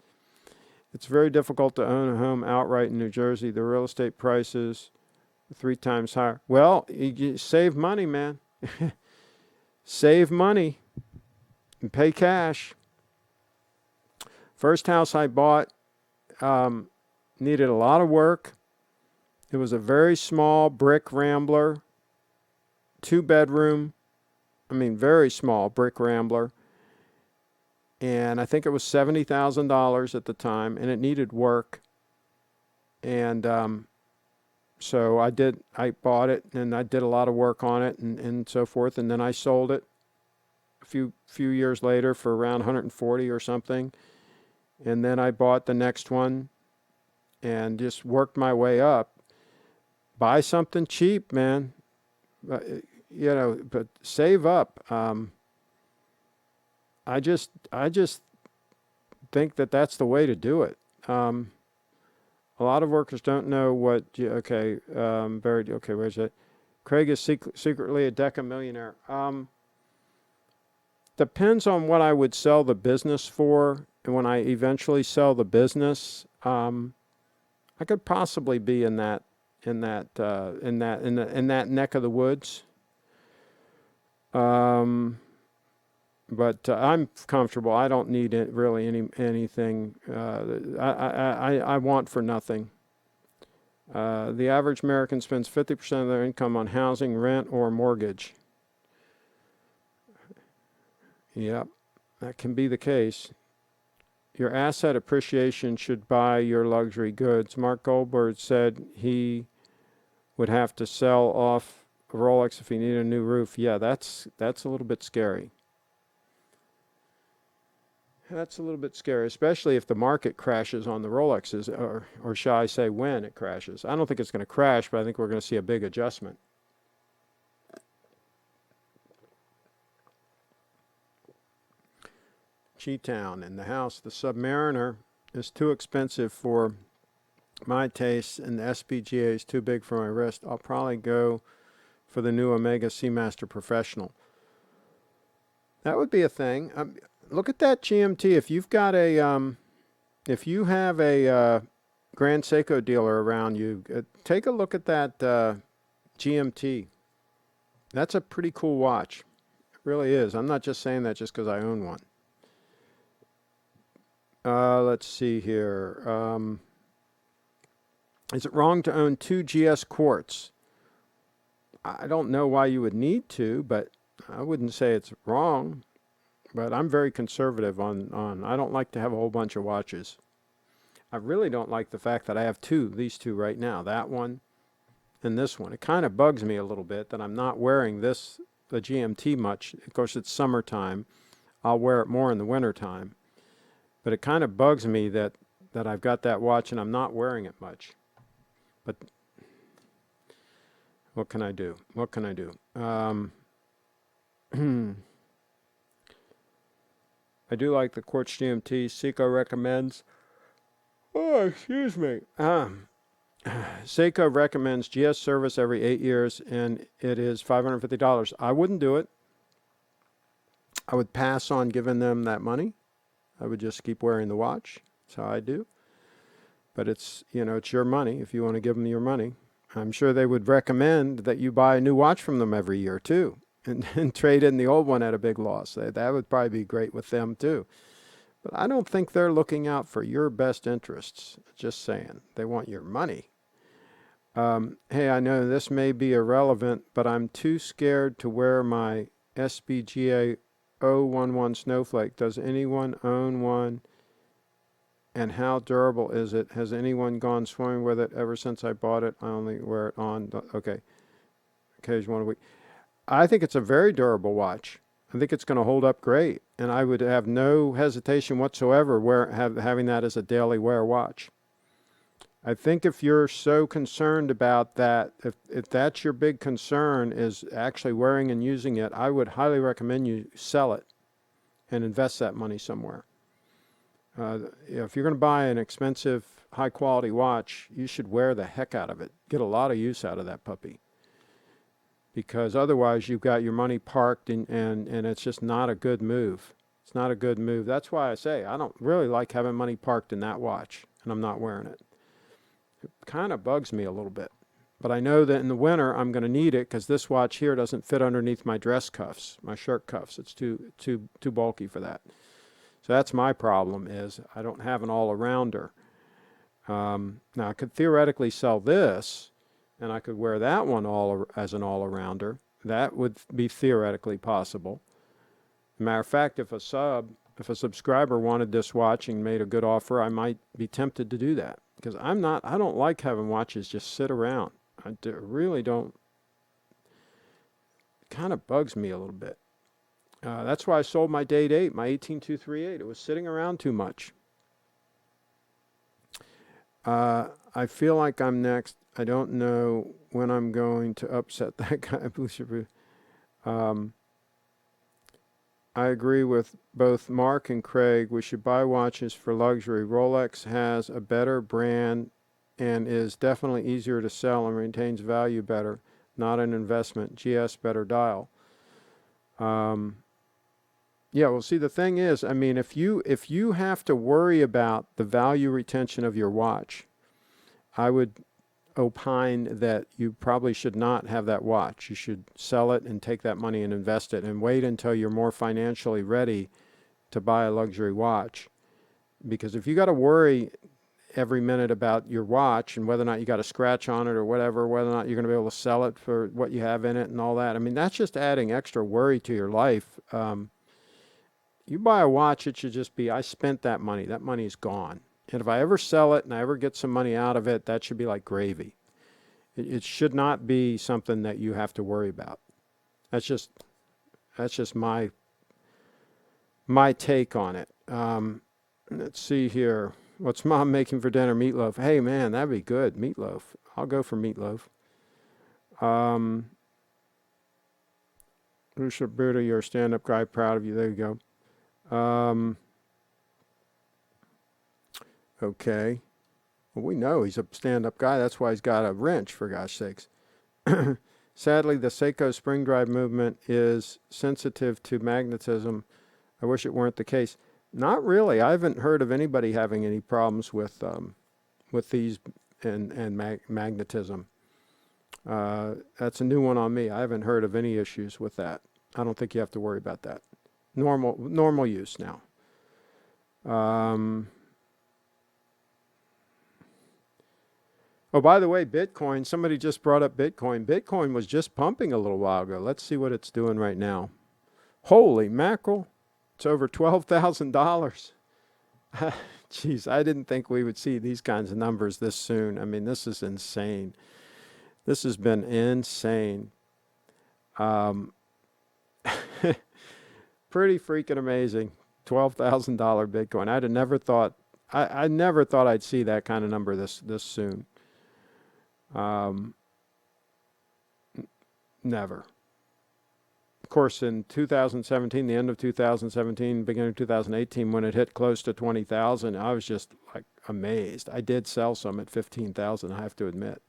It's very difficult to own a home outright in New Jersey. The real estate prices 3 times higher. Well, you save money, man. Save money and pay cash. First house I bought needed a lot of work. It was a very small brick rambler, 2-bedroom. Very small brick rambler. And I think it was $70,000 at the time, and it needed work. And so I bought it, and I did a lot of work on it and so forth. And then I sold it a few years later for around 140 or something. And then I bought the next one and just worked my way up. Buy something cheap, man. But save up. I just think that that's the way to do it. A lot of workers don't know what. Okay, where's it? Craig is secretly a deca-millionaire. Depends on what I would sell the business for, and when I eventually sell the business, I could possibly be in that neck of the woods. But I'm comfortable. I don't need really anything. I want for nothing. The average American spends 50% of their income on housing, rent, or mortgage. Yep, that can be the case. Your asset appreciation should buy your luxury goods. Marc Goldberg said he would have to sell off a Rolex if he needed a new roof. Yeah, that's a little bit scary. That's a little bit scary, especially if the market crashes on the Rolexes, or shall I say when it crashes. I don't think it's going to crash, but I think we're going to see a big adjustment. G-Town in the house. The Submariner is too expensive for my taste, and the SPGA is too big for my wrist. I'll probably go for the new Omega Seamaster Professional. That would be a thing. Look at that GMT. If you've got if you have a Grand Seiko dealer around you, take a look at that GMT. That's a pretty cool watch. It really is. I'm not just saying that just because I own one. Let's see here. Is it wrong to own 2 GS Quartz? I don't know why you would need to, but I wouldn't say it's wrong. But I'm very conservative on I don't like to have a whole bunch of watches. I really don't like the fact that I have these two right now, that one and this one. It kind of bugs me a little bit that I'm not wearing the GMT much. Of course, it's summertime. I'll wear it more in the wintertime. But it kind of bugs me that I've got that watch and I'm not wearing it much. But what can I do? What can I do? I do like the Quartz GMT. Seiko recommends. Oh, excuse me. Seiko recommends GS service every 8 years, and it is $550. I wouldn't do it. I would pass on giving them that money. I would just keep wearing the watch. That's how I do. But it's, it's your money if you want to give them your money. I'm sure they would recommend that you buy a new watch from them every year, too, and trade in the old one at a big loss. That would probably be great with them, too. But I don't think they're looking out for your best interests. Just saying. They want your money. Hey, I know this may be irrelevant, but I'm too scared to wear my SBGA 011 Snowflake. Does anyone own one? And how durable is it? Has anyone gone swimming with it? Ever since I bought it, I only wear it on, occasion one a week. I think it's a very durable watch. I think it's going to hold up great. And I would have no hesitation whatsoever having that as a daily wear watch. I think if you're so concerned about that, if that's your big concern is actually wearing and using it, I would highly recommend you sell it and invest that money somewhere. If you're going to buy an expensive, high-quality watch, you should wear the heck out of it. Get a lot of use out of that puppy. Because otherwise, you've got your money parked, and it's just not a good move. It's not a good move. That's why I say I don't really like having money parked in that watch, and I'm not wearing it. It kind of bugs me a little bit. But I know that in the winter, I'm going to need it because this watch here doesn't fit underneath my dress cuffs, my shirt cuffs. It's too bulky for that. So that's my problem is I don't have an all-arounder. Now, I could theoretically sell this, and I could wear that one as an all-arounder. That would be theoretically possible. Matter of fact, if a subscriber wanted this watch and made a good offer, I might be tempted to do that. Because I don't like having watches just sit around. I really don't. It kind of bugs me a little bit. That's why I sold my Date 8, my 18238. It was sitting around too much. I feel like I'm next. I don't know when I'm going to upset that guy. I agree with both Marc and Craig. We should buy watches for luxury. Rolex has a better brand and is definitely easier to sell and maintains value better. Not an investment. GS better dial. Yeah, well, see, the thing is, I mean, if you have to worry about the value retention of your watch, I would opine that you probably should not have that watch. You should sell it and take that money and invest it and wait until you're more financially ready to buy a luxury watch. Because if you got to worry every minute about your watch and whether or not you got a scratch on it or whatever, whether or not you're going to be able to sell it for what you have in it and all that, I mean, that's just adding extra worry to your life. You buy a watch, it should just be, I spent that money. That money's gone. And if I ever sell it and I ever get some money out of it, that should be like gravy. It should not be something that you have to worry about. That's just my take on it. Let's see here. What's Mom making for dinner? Meatloaf. Hey, man, that'd be good. Meatloaf. I'll go for meatloaf. Lucia Buddha, you're a stand-up guy. Proud of you. There you go. Okay. Well, we know he's a stand-up guy. That's why he's got a wrench, for gosh sakes. Sadly, the Seiko spring drive movement is sensitive to magnetism. I wish it weren't the case. Not really. I haven't heard of anybody having any problems with these and magnetism. That's a new one on me. I haven't heard of any issues with that. I don't think you have to worry about that. Normal use now. Oh, by the way, Bitcoin, somebody just brought up Bitcoin. Bitcoin was just pumping a little while ago. Let's see what it's doing right now. Holy mackerel. It's over $12,000. Jeez, I didn't think we would see these kinds of numbers this soon. I mean, this is insane. This has been insane. Pretty freaking amazing. $12,000 Bitcoin. I never thought I'd see that kind of number this soon. Never. Of course, in 2017, the end of 2017, beginning of 2018, when it hit close to 20,000, I was just like amazed. I did sell some at 15,000, I have to admit.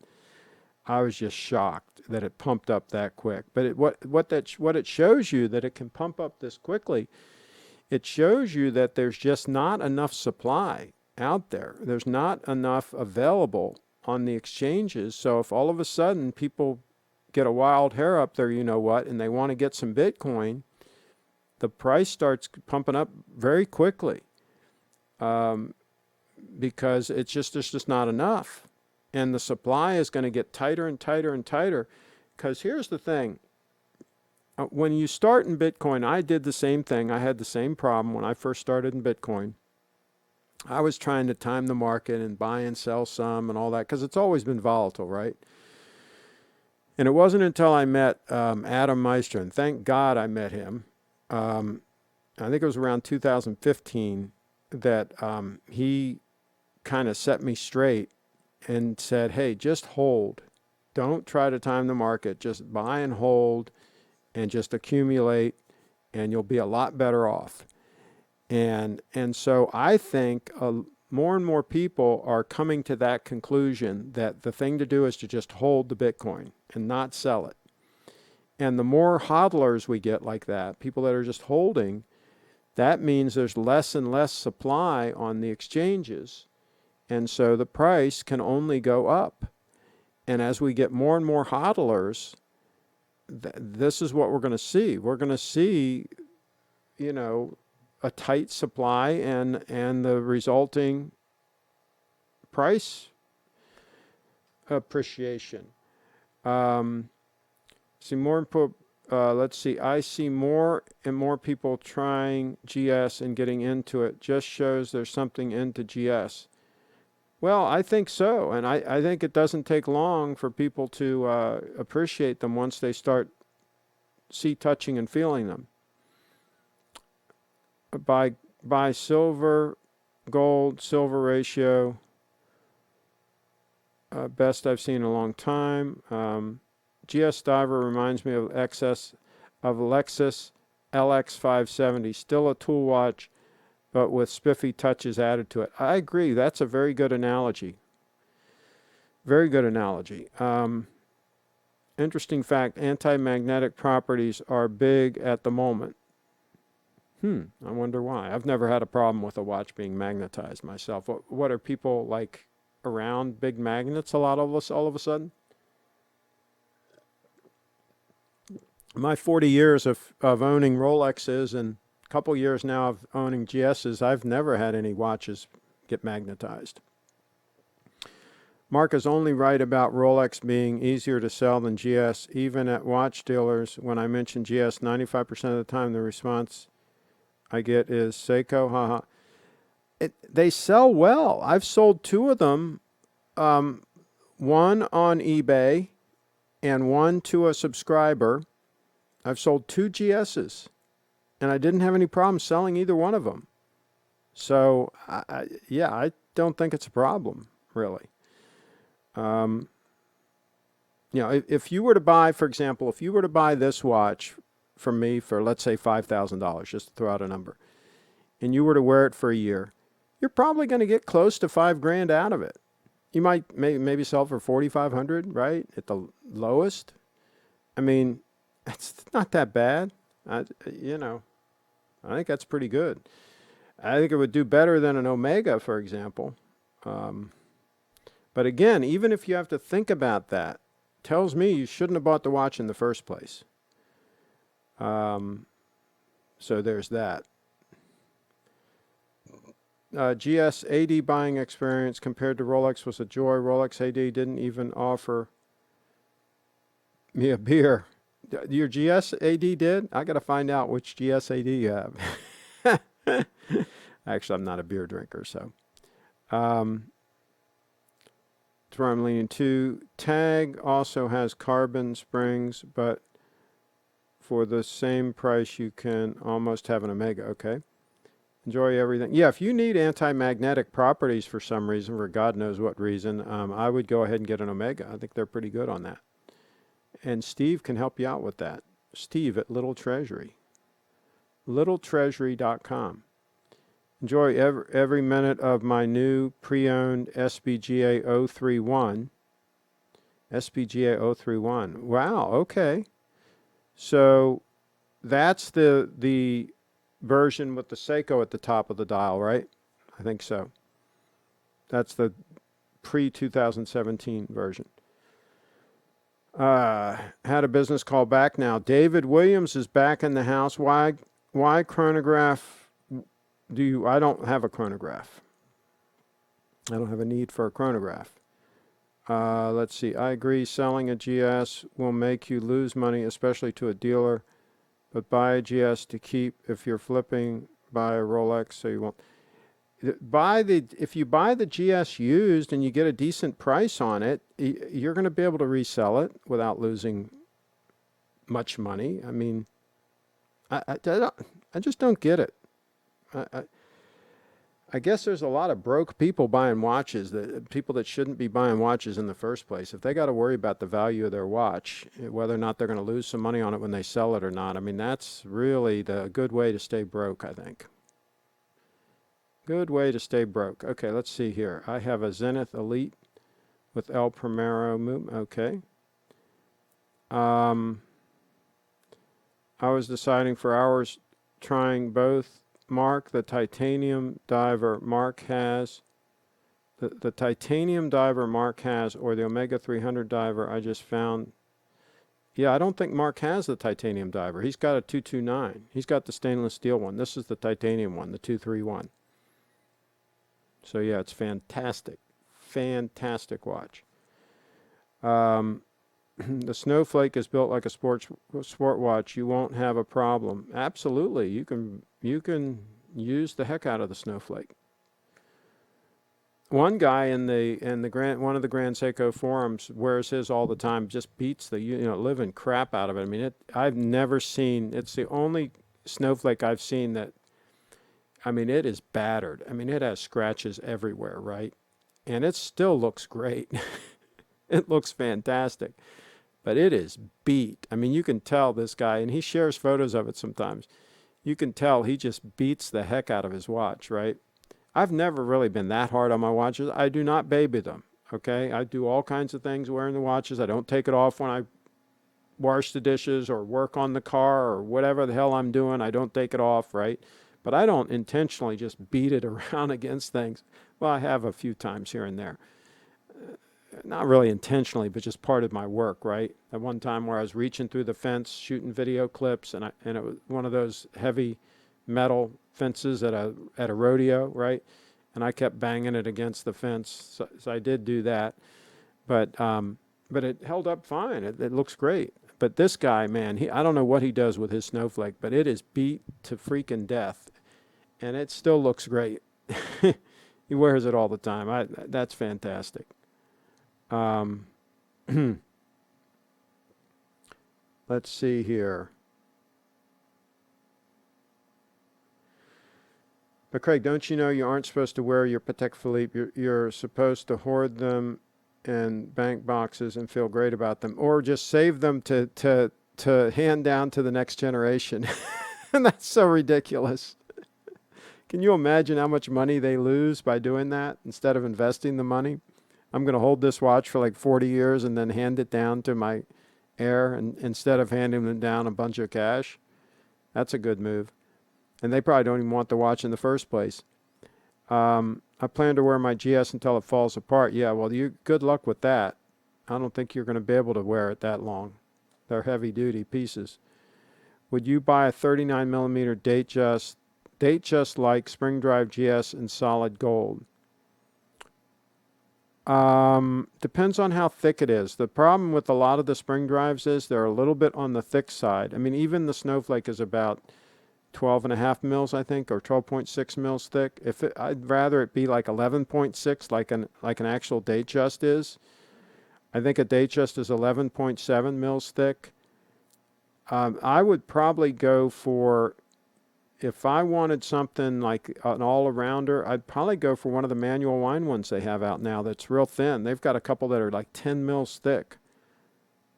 I was just shocked that it pumped up that quick. But what it shows you, that it can pump up this quickly, it shows you that there's just not enough supply out there. There's not enough available on the exchanges. So if all of a sudden people get a wild hair up there, you know what, and they want to get some Bitcoin, the price starts pumping up very quickly, because there's just not enough. And the supply is going to get tighter and tighter and tighter. Because here's the thing. When you start in Bitcoin, I did the same thing. I had the same problem when I first started in Bitcoin. I was trying to time the market and buy and sell some and all that, because it's always been volatile, right? And it wasn't until I met Adam Meister, and thank God I met him. I think it was around 2015 that he kind of set me straight and said, hey, just hold. Don't try to time the market. Just buy and hold and just accumulate, and you'll be a lot better off. And so I think more and more people are coming to that conclusion that the thing to do is to just hold the Bitcoin and not sell it. And the more hodlers we get like that, people that are just holding, that means there's less and less supply on the exchanges. And so the price can only go up. And as we get more and more hodlers, this is what we're going to see. We're going to see, you know, a tight supply and the resulting price appreciation. Let's see. I see more and more people trying GS and getting into it. Just shows there's something into GS. Well, I think so, and I think it doesn't take long for people to appreciate them once they start touching and feeling them. Buy silver, gold, silver ratio, best I've seen in a long time. GS Diver reminds me of Lexus LX570, still a tool watch, but with spiffy touches added to it. I agree. That's a very good analogy. Very good analogy. Interesting fact, anti-magnetic properties are big at the moment. I wonder why. I've never had a problem with a watch being magnetized myself. What are people like around big magnets a lot of us all of a sudden? My 40 years of owning Rolexes and a couple years now of owning GSs, I've never had any watches get magnetized. Marc is only right about Rolex being easier to sell than GS. Even at watch dealers, when I mention GS, 95% of the time the response I get is Seiko, haha. They sell well. I've sold two of them, one on eBay and one to a subscriber. I've sold two GSs, and I didn't have any problem selling either one of them. So, I don't think it's a problem, really. You know, if you were to buy, for example, if you were to buy this watch from me for, let's say, $5,000, just to throw out a number, and you were to wear it for a year, you're probably going to get close to $5,000 out of it. You might maybe sell for $4,500, right, at the lowest. I mean, it's not that bad. You know, I think that's pretty good. I think it would do better than an Omega, for example. But again, even if you have to think about that, tells me you shouldn't have bought the watch in the first place. So there's that. GS AD buying experience compared to Rolex was a joy. Rolex AD didn't even offer me a beer. Your GS AD did? I got to find out which GS AD you have. Actually, I'm not a beer drinker, so. That's where I'm leaning to. Tag also has carbon springs, but for the same price, you can almost have an Omega. Okay. Enjoy everything. Yeah, if you need anti-magnetic properties for some reason, for God knows what reason, I would go ahead and get an Omega. I think they're pretty good on that. And Steve can help you out with that. Steve at Little Treasury. LittleTreasury.com. Enjoy every minute of my new pre-owned SBGA 031. SBGA 031. Wow, okay. So that's the version with the Seiko at the top of the dial, right? I think so. That's the pre-2017 version. Had a business call back now. David Williams is back in the house. Why chronograph do you... I don't have a chronograph. I don't have a need for a chronograph. Let's see. I agree selling a GS will make you lose money, especially to a dealer. But buy a GS to keep. If you're flipping, buy a Rolex so you won't. If you buy the GS used and you get a decent price on it, you're going to be able to resell it without losing much money. I mean, I just don't get it. I guess there's a lot of broke people buying watches, people that shouldn't be buying watches in the first place. If they got to worry about the value of their watch, whether or not they're going to lose some money on it when they sell it or not, I mean, that's really the good way to stay broke, I think. Good way to stay broke. Okay, let's see here. I have a Zenith Elite with El Primero movement. Okay. I was deciding for hours trying both. Marc, the titanium diver Marc has, the titanium diver Marc has, or the Omega 300 diver I just found. Yeah, I don't think Marc has the titanium diver. He's got a 229. He's got the stainless steel one. This is the titanium one, the 231. So yeah, it's fantastic. Fantastic watch. The Snowflake is built like a sport watch. You won't have a problem. Absolutely, you can use the heck out of the Snowflake. One guy in one of the Grand Seiko forums wears his all the time. Just beats the living crap out of it. I mean, I've never seen. It's the only Snowflake I've seen that. I mean, it is battered. I mean, it has scratches everywhere, right? And it still looks great. It looks fantastic. But it is beat. I mean, you can tell this guy, and he shares photos of it sometimes. You can tell he just beats the heck out of his watch, right? I've never really been that hard on my watches. I do not baby them, okay? I do all kinds of things wearing the watches. I don't take it off when I wash the dishes or work on the car or whatever the hell I'm doing. I don't take it off, right? But I don't intentionally just beat it around against things. Well, I have a few times here and there. Not really intentionally, but just part of my work, right? At one time where I was reaching through the fence, shooting video clips, and it was one of those heavy metal fences at a rodeo, right? And I kept banging it against the fence, so I did do that. But it held up fine. It looks great. But this guy, man, I don't know what he does with his Snowflake, but it is beat to freaking death, and it still looks great. He wears it all the time. That's fantastic. Let's see here. But Craig, don't you know you aren't supposed to wear your Patek Philippe? You're supposed to hoard them in bank boxes and feel great about them, or just save them to hand down to the next generation. And that's so ridiculous. Can you imagine how much money they lose by doing that instead of investing the money? I'm going to hold this watch for like 40 years and then hand it down to my heir, and instead of handing them down a bunch of cash. That's a good move. And they probably don't even want the watch in the first place. I plan to wear my GS until it falls apart. Yeah, well, good luck with that. I don't think you're going to be able to wear it that long. They're heavy-duty pieces. Would you buy a 39 millimeter date just like spring drive GS in solid gold? Depends on how thick it is. The problem with a lot of the spring drives is they're a little bit on the thick side. I mean, even the Snowflake is about 12.5 mils, I think, or 12.6 mils thick. I'd rather it be like 11.6, like an actual Datejust is. I think a Datejust is 11.7 mils thick. I would probably go for, if I wanted something like an all-arounder, I'd probably go for one of the manual wind ones they have out now that's real thin. They've got a couple that are like 10 mils thick.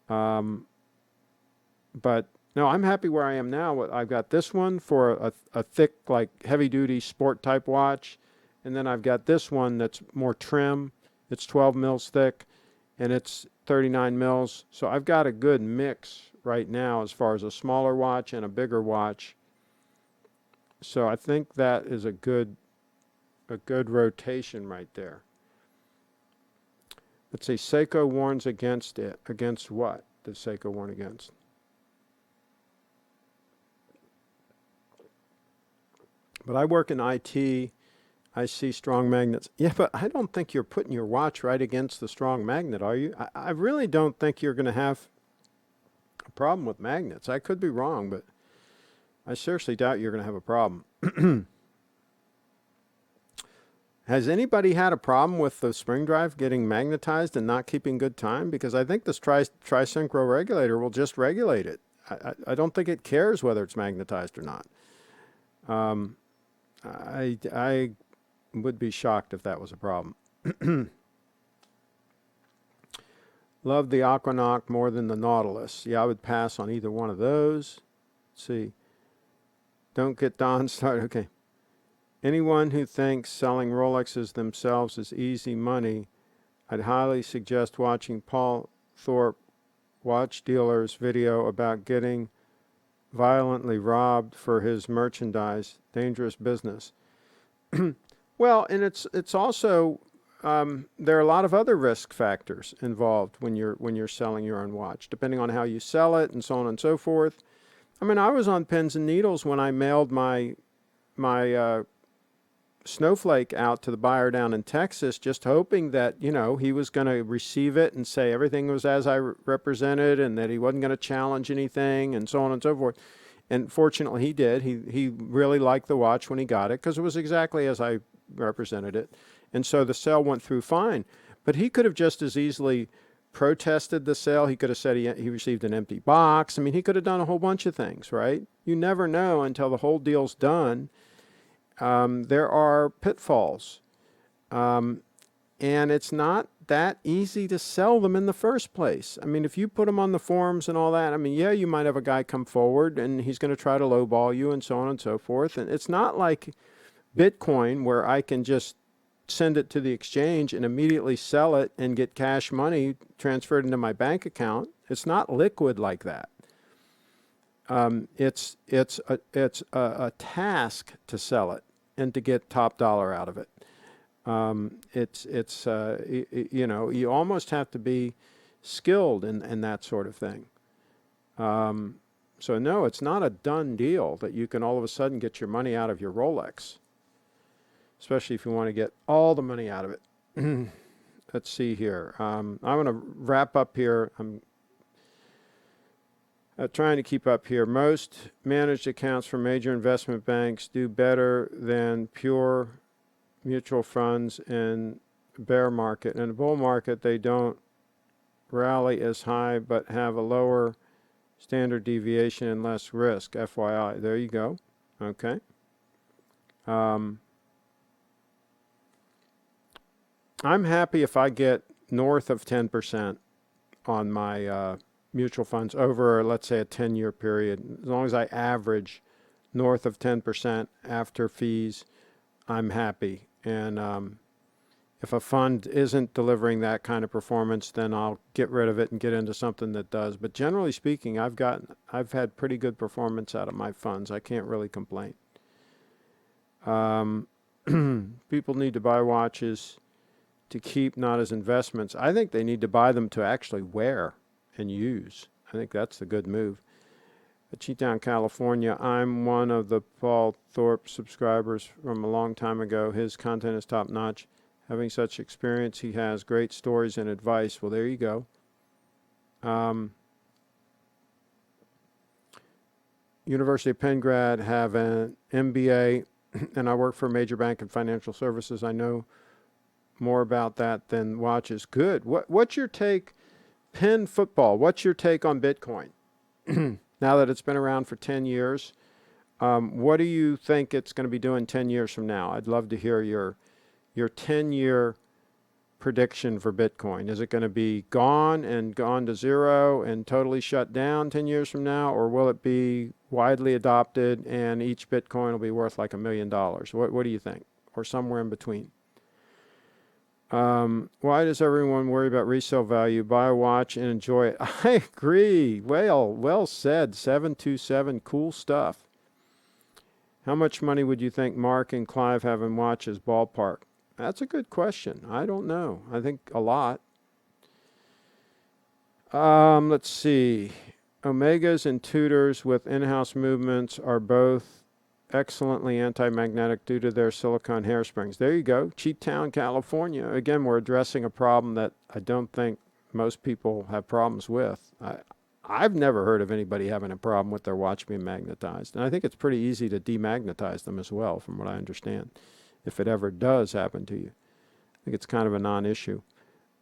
But No, I'm happy where I am now. I've got this one for a thick, like heavy-duty sport type watch, and then I've got this one that's more trim. It's 12 mils thick, and it's 39 mils. So I've got a good mix right now as far as a smaller watch and a bigger watch. So I think that is a good rotation right there. Let's see, Seiko warns against it. Against what does Seiko warn against? But I work in IT. I see strong magnets. Yeah, but I don't think you're putting your watch right against the strong magnet, are you? I really don't think you're going to have a problem with magnets. I could be wrong, but I seriously doubt you're going to have a problem. Has anybody had a problem with the spring drive getting magnetized and not keeping good time? Because I think this tri-synchro regulator will just regulate it. I don't think it cares whether it's magnetized or not. I would be shocked if that was a problem. Love the Aquanaut more than the Nautilus. Yeah, I would pass on either one of those. Let's see. Don't get Don started. Okay. Anyone who thinks selling Rolexes themselves is easy money, I'd highly suggest watching Paul Thorpe, watch dealer's video about getting violently robbed for his merchandise. Dangerous business. Well, and it's also there are a lot of other risk factors involved when you're selling your own watch, depending on how you sell it and so on and so forth. I mean, I was on pins and needles when I mailed my Snowflake out to the buyer down in Texas, just hoping that, he was going to receive it and say everything was as I represented and that he wasn't going to challenge anything and so on and so forth. And fortunately he did. He really liked the watch when he got it because it was exactly as I represented it. And so the sale went through fine. But he could have just as easily protested the sale. He could have said he received an empty box. I mean, he could have done a whole bunch of things, right? You never know until the whole deal's done. There are pitfalls. And it's not that easy to sell them in the first place. I mean, if you put them on the forums and all that, I mean, yeah, you might have a guy come forward and he's going to try to lowball you and so on and so forth. And it's not like Bitcoin where I can just send it to the exchange and immediately sell it and get cash money transferred into my bank account. It's not liquid like that. It's a task to sell it and to get top dollar out of it. You almost have to be skilled in that sort of thing. So no, it's not a done deal that you can all of a sudden get your money out of your Rolex, especially if you want to get all the money out of it. Let's see here. I'm going to wrap up here. I'm trying to keep up here. Most managed accounts for major investment banks do better than pure mutual funds in bear market. In a bull market, they don't rally as high but have a lower standard deviation and less risk. FYI. There you go. Okay. I'm happy if I get north of 10% on my mutual funds over, let's say, a 10-year period. As long as I average north of 10% after fees, I'm happy. And if a fund isn't delivering that kind of performance, then I'll get rid of it and get into something that does. But generally speaking, I've had pretty good performance out of my funds. I can't really complain. People need to buy watches to keep, not as investments. I think they need to buy them to actually wear and use. I think that's the good move. Cheattown, California. I'm one of the Paul Thorpe subscribers from a long time ago. His content is top notch. Having such experience, he has great stories and advice. Well, there you go. University of Penn grad, have an MBA, and I work for a major bank in financial services. I know more about that than watches. Good. What's your take? Penn football. What's your take on Bitcoin? Now that it's been around for 10 years, what do you think it's going to be doing 10 years from now? I'd love to hear your 10-year prediction for Bitcoin? Is it going to be gone and gone to zero and totally shut down 10 years from now, or will it be widely adopted and each Bitcoin will be worth like $1 million? What do you think? Or somewhere in between? Why does everyone worry about resale value? Buy a watch and enjoy it. I agree. Well said. 727. Cool stuff. How much money would you think Marc and Clive have in watches ballpark? That's a good question. I don't know. I think a lot. Let's see. Omegas and Tudors with in-house movements are both excellently anti-magnetic due to their silicone hairsprings. There you go. Cheat Town, California. Again, we're addressing a problem that I don't think most people have problems with. I've never heard of anybody having a problem with their watch being magnetized. And I think it's pretty easy to demagnetize them as well, from what I understand, if it ever does happen to you. I think it's kind of a non-issue.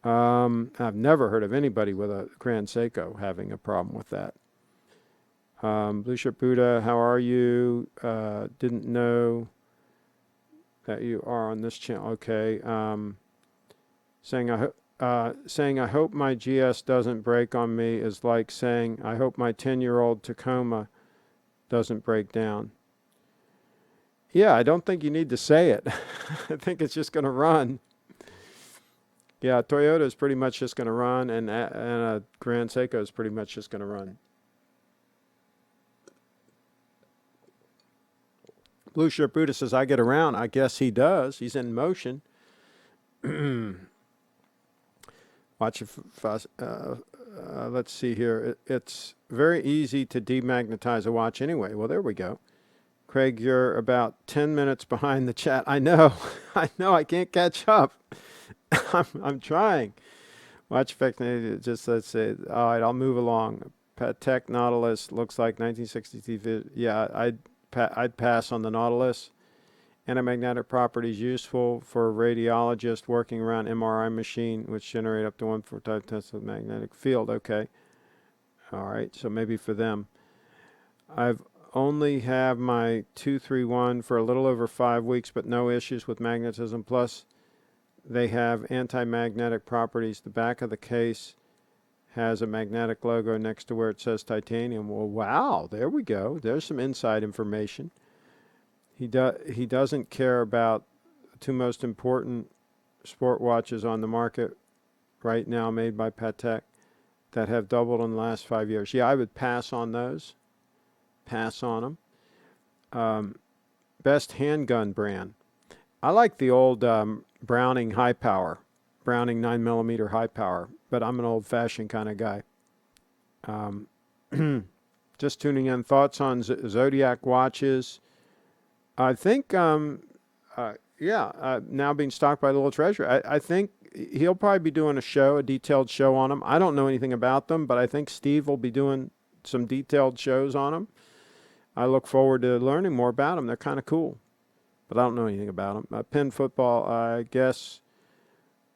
I've never heard of anybody with a Grand Seiko having a problem with that. Blue Shirt Buddha, how are you? Didn't know that you are on this channel. Okay. Saying I hope my GS doesn't break on me is like saying I hope my 10-year-old Tacoma doesn't break down. Yeah, I don't think you need to say it. I think it's just going to run. Yeah, Toyota is pretty much just going to run, and a Grand Seiko is pretty much just going to run. Blue Shirt Buddha says, I get around. I guess he does. He's in motion. Watch it. Let's see here. It's very easy to demagnetize a watch anyway. Well, there we go. Craig, you're about 10 minutes behind the chat. I know. I know. I can't catch up. I'm trying. Watch effect. Just let's say. All right, I'll move along. Patek Nautilus looks like 1960s. Yeah, I'd pass on the Nautilus. Antimagnetic properties useful for a radiologist working around MRI machine, which generate up to 1/4 Tesla magnetic field. Okay. All right. So maybe for them. I've only have my 231 for a little over 5 weeks, but no issues with magnetism. Plus, they have anti-magnetic properties. The back of the case has a magnetic logo next to where it says titanium. Well, wow. There we go. There's some inside information. He doesn't care about the two most important sport watches on the market right now made by Patek that have doubled in the last 5 years. Yeah, I would pass on those. Pass on them. Best handgun brand. I like the old Browning high power, Browning 9mm high power, but I'm an old-fashioned kind of guy. Just tuning in. Thoughts on Zodiac watches? I think, now being stocked by the Little Treasure, I think he'll probably be doing a detailed show on them. I don't know anything about them, but I think Steve will be doing some detailed shows on them. I look forward to learning more about them. They're kind of cool, but I don't know anything about them. Pin football, I guess,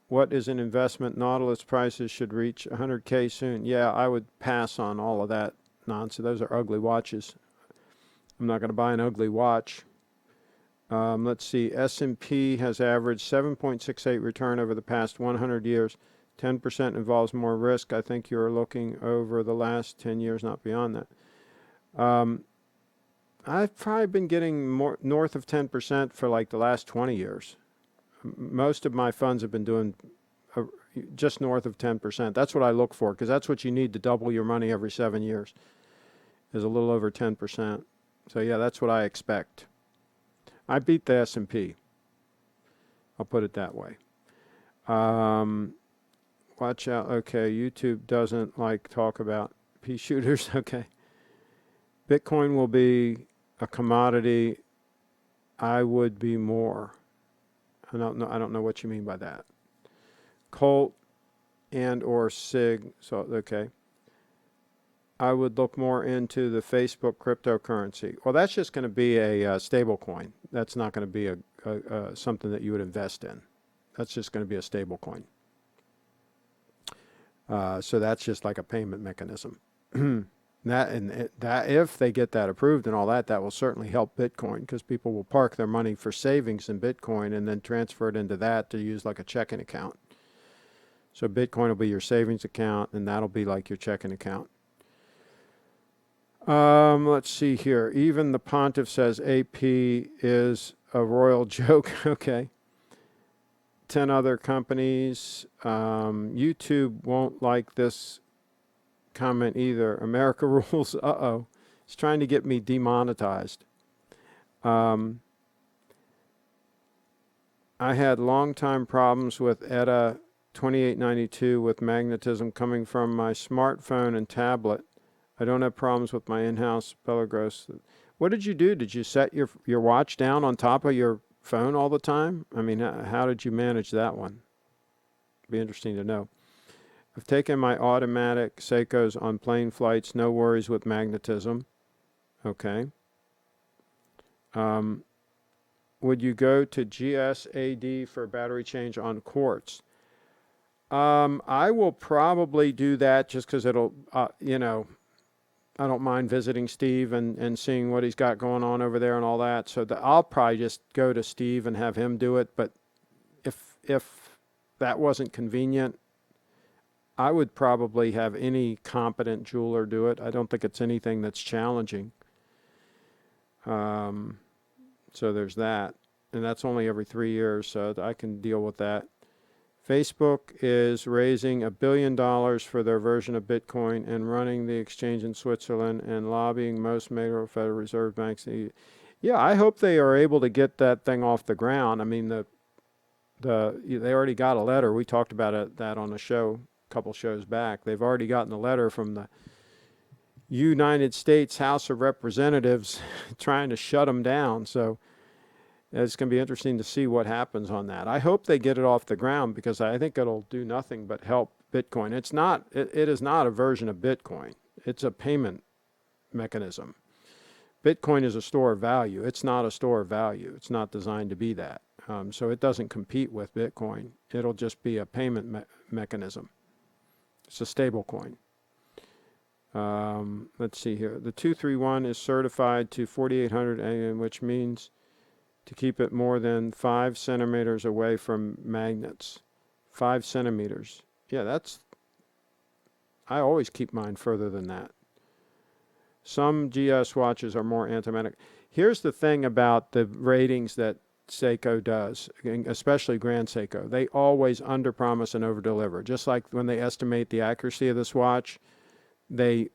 what is an investment? Nautilus prices should reach 100K soon. Yeah, I would pass on all of that nonsense. Those are ugly watches. I'm not going to buy an ugly watch. Let's see, S&P has averaged 7.68 return over the past 100 years. 10% involves more risk. I think you're looking over the last 10 years, not beyond that. I've probably been getting more north of 10% for like the last 20 years. Most of my funds have been doing just north of 10%. That's what I look for, because that's what you need to double your money every 7 years, is a little over 10%. So yeah, that's what I expect. I beat the S&P. I'll put it that way. Watch out. Okay, YouTube doesn't like talk about pea shooters. Okay. Bitcoin will be a commodity. I would be more. I don't know what you mean by that. Colt and or SIG. So, okay. I would look more into the Facebook cryptocurrency. Well, that's just going to be a stable coin. That's not going to be a something that you would invest in. That's just going to be a stable coin. So that's just like a payment mechanism. That if they get that approved and all that, that will certainly help Bitcoin, because people will park their money for savings in Bitcoin and then transfer it into that to use like a checking account. So Bitcoin will be your savings account, and that'll be like your checking account. Let's see here. Even the Pontiff says AP is a royal joke. Okay. 10 other companies. YouTube won't like this comment either. America rules. Uh-oh. It's trying to get me demonetized. I had long-time problems with ETA 2892 with magnetism coming from my smartphone and tablet. I don't have problems with my in-house Pelagros. What did you do? Did you set your watch down on top of your phone all the time? I mean, how did you manage that one? Be interesting to know. I've taken my automatic Seikos on plane flights. No worries with magnetism. Okay. Would you go to GSAD for battery change on quartz? I will probably do that just because it'll, I don't mind visiting Steve and seeing what he's got going on over there and all that. So I'll probably just go to Steve and have him do it. But if that wasn't convenient, I would probably have any competent jeweler do it. I don't think it's anything that's challenging. So there's that. And that's only every 3 years, so I can deal with that. Facebook is raising $1 billion for their version of Bitcoin and running the exchange in Switzerland and lobbying most major Federal Reserve banks. Yeah, I hope they are able to get that thing off the ground. I mean, they already got a letter. We talked about that on a show a couple shows back. They've already gotten a letter from the United States House of Representatives trying to shut them down. So it's going to be interesting to see what happens on that. I hope they get it off the ground because I think it'll do nothing but help Bitcoin. It is not a version of Bitcoin. It's a payment mechanism. Bitcoin is a store of value. It's not a store of value. It's not designed to be that. So it doesn't compete with Bitcoin. It'll just be a payment mechanism. It's a stable coin. Let's see here. The 231 is certified to 4800 AM, which means to keep it more than 5 centimeters away from magnets. 5 centimeters. Yeah, I always keep mine further than that. Some GS watches are more anti-magnetic. Here's the thing about the ratings that Seiko does, especially Grand Seiko. They always underpromise and overdeliver. Just like when they estimate the accuracy of this watch, they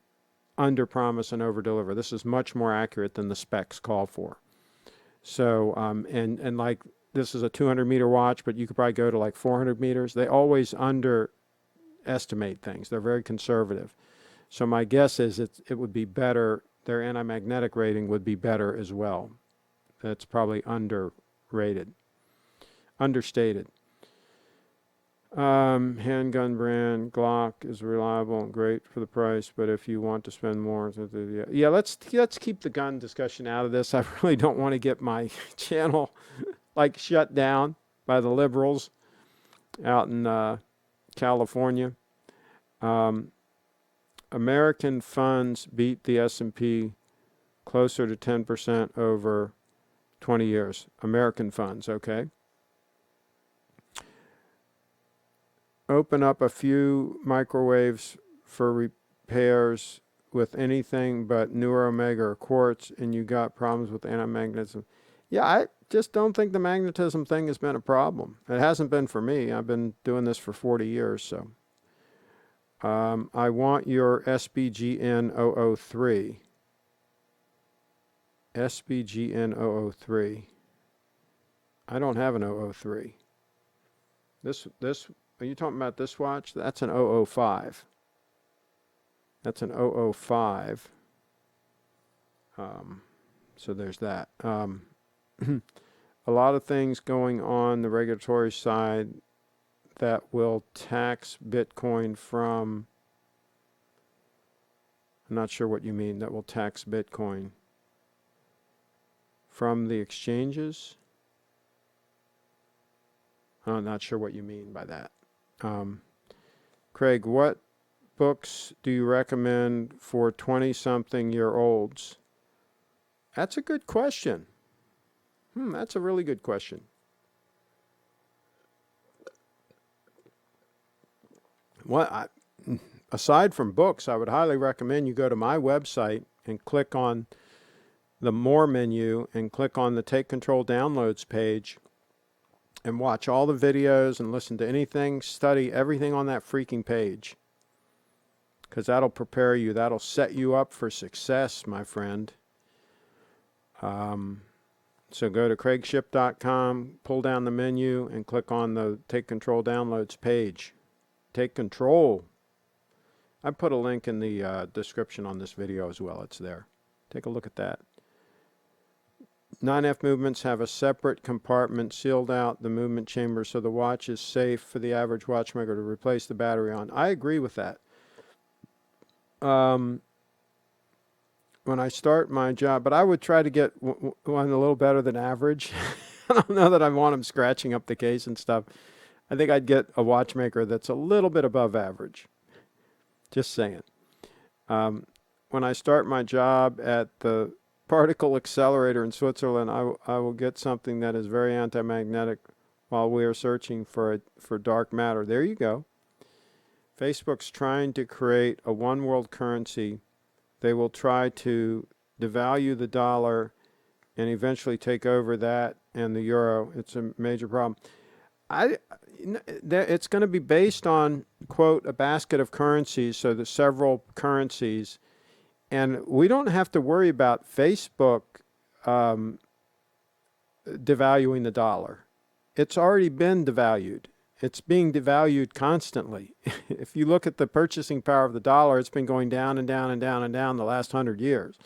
underpromise and overdeliver. This is much more accurate than the specs call for. So, and like this is a 200-meter watch, but you could probably go to like 400 meters. They always underestimate things. They're very conservative. So my guess is it would be better. Their anti-magnetic rating would be better as well. That's probably understated. Handgun brand Glock is reliable and great for the price, but if you want to spend more, yeah, let's keep the gun discussion out of this. I really don't want to get my channel like shut down by the liberals out in California. American funds beat the S&P closer to 10% over 20 years. American funds, okay? Open up a few microwaves for repairs with anything but Neuro Omega or quartz, and you got problems with anti-magnetism. Yeah, I just don't think the magnetism thing has been a problem. It hasn't been for me. I've been doing this for 40 years, so. I want your SBGN 003. SBGN 003. I don't have an 003. This, are you talking about this watch? That's an 005. That's an 005. So there's that. A lot of things going on the regulatory side that will tax Bitcoin from, I'm not sure what you mean, that will tax Bitcoin from the exchanges. I'm not sure what you mean by that. Craig, what books do you recommend for 20-something-year-olds? That's a good question. That's a really good question. Aside from books, I would highly recommend you go to my website and click on the More menu and click on the Take Control Downloads page and watch all the videos and listen to anything, study everything on that freaking page. Because that'll prepare you, that'll set you up for success, my friend. So go to CraigShipp.com, pull down the menu, and click on the Take Control Downloads page. Take control. I put a link in the description on this video as well. It's there. Take a look at that. 9F movements have a separate compartment sealed out the movement chamber so the watch is safe for the average watchmaker to replace the battery on. I agree with that. When I start my job, but I would try to get one a little better than average. I don't know that I want them scratching up the case and stuff. I think I'd get a watchmaker that's a little bit above average. Just saying. When I start my job at the particle accelerator in Switzerland, I will get something that is very anti-magnetic while we are searching for dark matter. There you go. Facebook's trying to create a one world currency. They will try to devalue the dollar and eventually take over that and the euro. It's a major problem. It's going to be based on, quote, a basket of currencies, so the several currencies. And we don't have to worry about Facebook devaluing the dollar. It's already been devalued. It's being devalued constantly. If you look at the purchasing power of the dollar, it's been going down and down and down and down the last 100 years.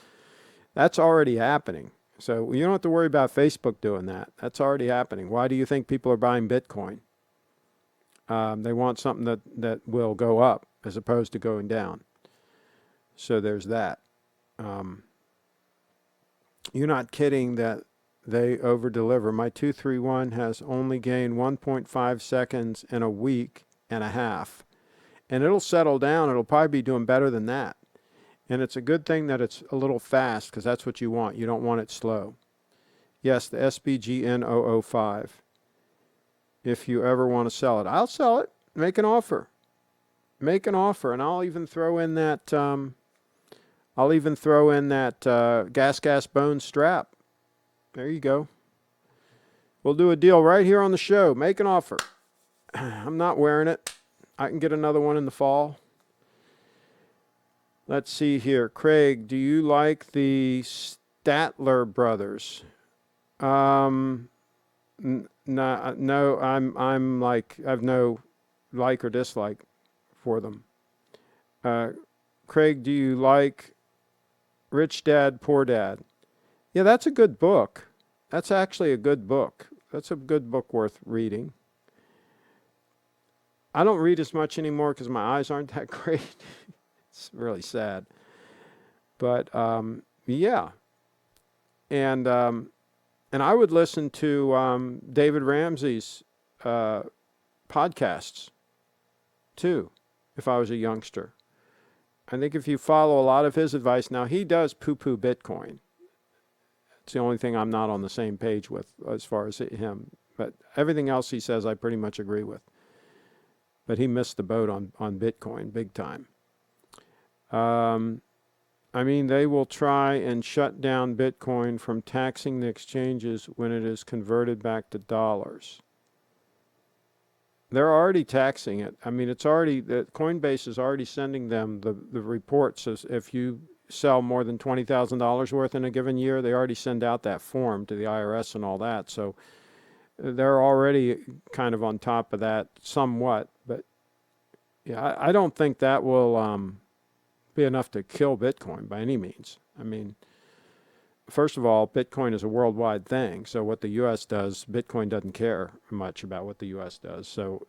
That's already happening. So you don't have to worry about Facebook doing that. That's already happening. Why do you think people are buying Bitcoin? They want something that will go up as opposed to going down. So there's that. You're not kidding that they over-deliver. My 231 has only gained 1.5 seconds in a week and a half. And it'll settle down. It'll probably be doing better than that. And it's a good thing that it's a little fast because that's what you want. You don't want it slow. Yes, the SBGN005. If you ever want to sell it, I'll sell it. Make an offer. Make an offer. And I'll even throw in that... gas bone strap. There you go. We'll do a deal right here on the show. Make an offer. I'm not wearing it. I can get another one in the fall. Let's see here. Craig, do you like the Statler brothers? No, I'm like, I've no like or dislike for them. Craig, do you like Rich Dad, Poor Dad? Yeah, that's a good book. That's actually a good book. That's a good book worth reading. I don't read as much anymore because my eyes aren't that great. It's really sad. But, yeah. And I would listen to David Ramsey's podcasts, too, if I was a youngster. I think if you follow a lot of his advice, now he does poo-poo Bitcoin. It's the only thing I'm not on the same page with as far as him. But everything else he says I pretty much agree with. But he missed the boat on Bitcoin big time. I mean, they will try and shut down Bitcoin from taxing the exchanges when it is converted back to dollars. They're already taxing it. I mean, it's already, the Coinbase is already sending them the reports. As if you sell more than $20,000 worth in a given year, they already send out that form to the IRS and all that. So they're already kind of on top of that somewhat. But yeah, I don't think that will be enough to kill Bitcoin by any means. I mean, first of all, Bitcoin is a worldwide thing. So what the U.S. does, Bitcoin doesn't care much about what the U.S. does. So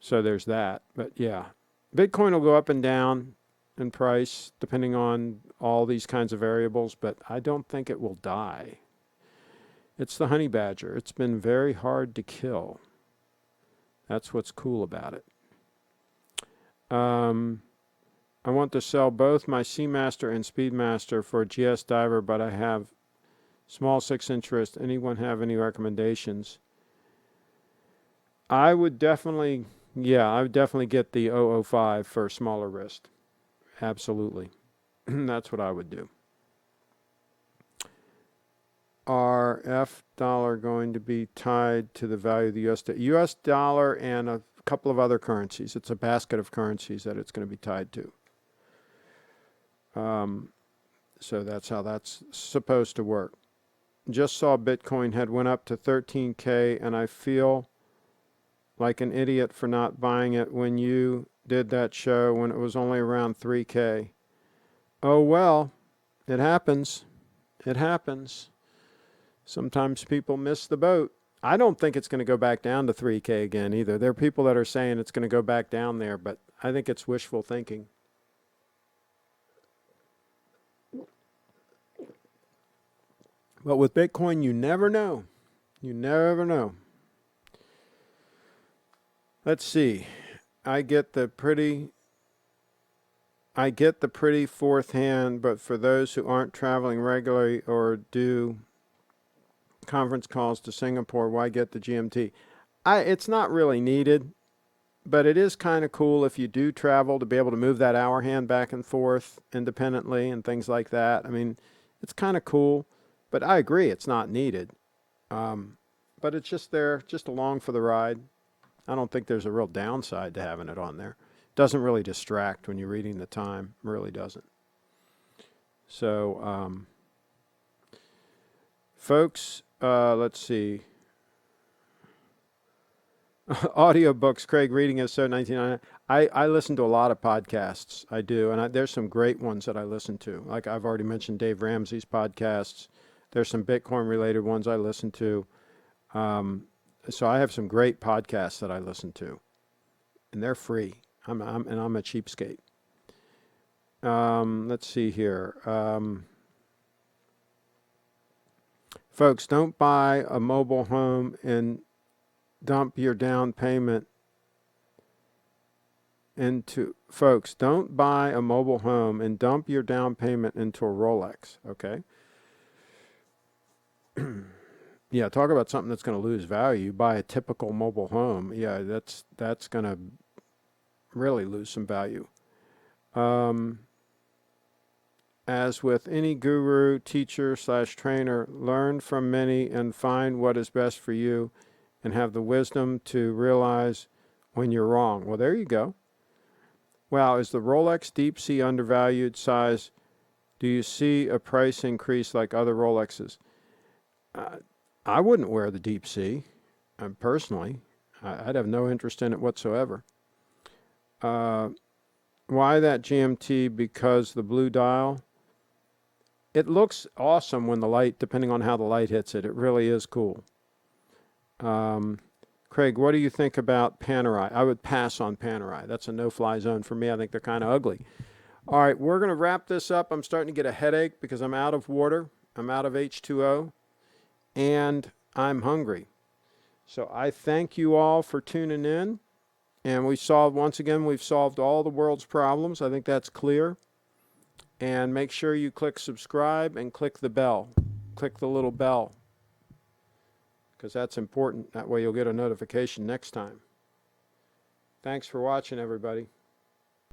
there's that. But yeah, Bitcoin will go up and down in price depending on all these kinds of variables, but I don't think it will die. It's the honey badger. It's been very hard to kill. That's what's cool about it. I want to sell both my Seamaster and Speedmaster for a GS diver, but I have small 6-inch wrist. Anyone have any recommendations? I would definitely Yeah, I would definitely get the 005 for a smaller wrist. Absolutely. That's what I would do. Are F dollar going to be tied to the value of the US dollar and a couple of other currencies? It's a basket of currencies that it's going to be tied to. So that's how that's supposed to work. Just saw Bitcoin had went up to 13K, and I feel like an idiot for not buying it when you did that show when it was only around 3K. Oh well, it happens. It happens. Sometimes people miss the boat. I don't think it's going to go back down to 3K again either. There are people that are saying it's going to go back down there, but I think it's wishful thinking. But with Bitcoin, you never know. You never know. Let's see. I get the pretty fourth hand, but for those who aren't traveling regularly or do conference calls to Singapore, why get the GMT? It's not really needed, but it is kind of cool if you do travel to be able to move that hour hand back and forth independently and things like that. I mean, it's kind of cool, but I agree it's not needed. But it's just there, just along for the ride. I don't think there's a real downside to having it on there. It doesn't really distract when you're reading the time. It really doesn't. So, folks, let's see. Audiobooks, Craig, reading is so 1999. I listen to a lot of podcasts. I do, and there's some great ones that I listen to. Like I've already mentioned Dave Ramsey's podcasts. There's some Bitcoin-related ones I listen to. So I have some great podcasts that I listen to, and they're free. I'm a cheapskate. Let's see here. Folks, don't buy a mobile home and dump your down payment into. Folks, don't buy a mobile home and dump your down payment into a Rolex. Okay. Yeah, talk about something that's going to lose value. You buy a typical mobile home. Yeah, that's going to really lose some value. As with any guru, teacher / trainer, learn from many and find what is best for you and have the wisdom to realize when you're wrong. Well, there you go. Wow, is the Rolex Deep Sea undervalued size? Do you see a price increase like other Rolexes? I wouldn't wear the Deep Sea, personally. I'd have no interest in it whatsoever. Why that GMT? Because the blue dial. It looks awesome when the light, depending on how the light hits it. It really is cool. Craig, what do you think about Panerai? I would pass on Panerai. That's a no-fly zone for me. I think they're kind of ugly. All right, we're going to wrap this up. I'm starting to get a headache because I'm out of water. I'm out of H2O. And I'm hungry. So I thank you all for tuning in. And we've solved all the world's problems. I think that's clear. And make sure you click subscribe and click the bell. Click the little bell, because that's important. That way you'll get a notification next time. Thanks for watching, everybody.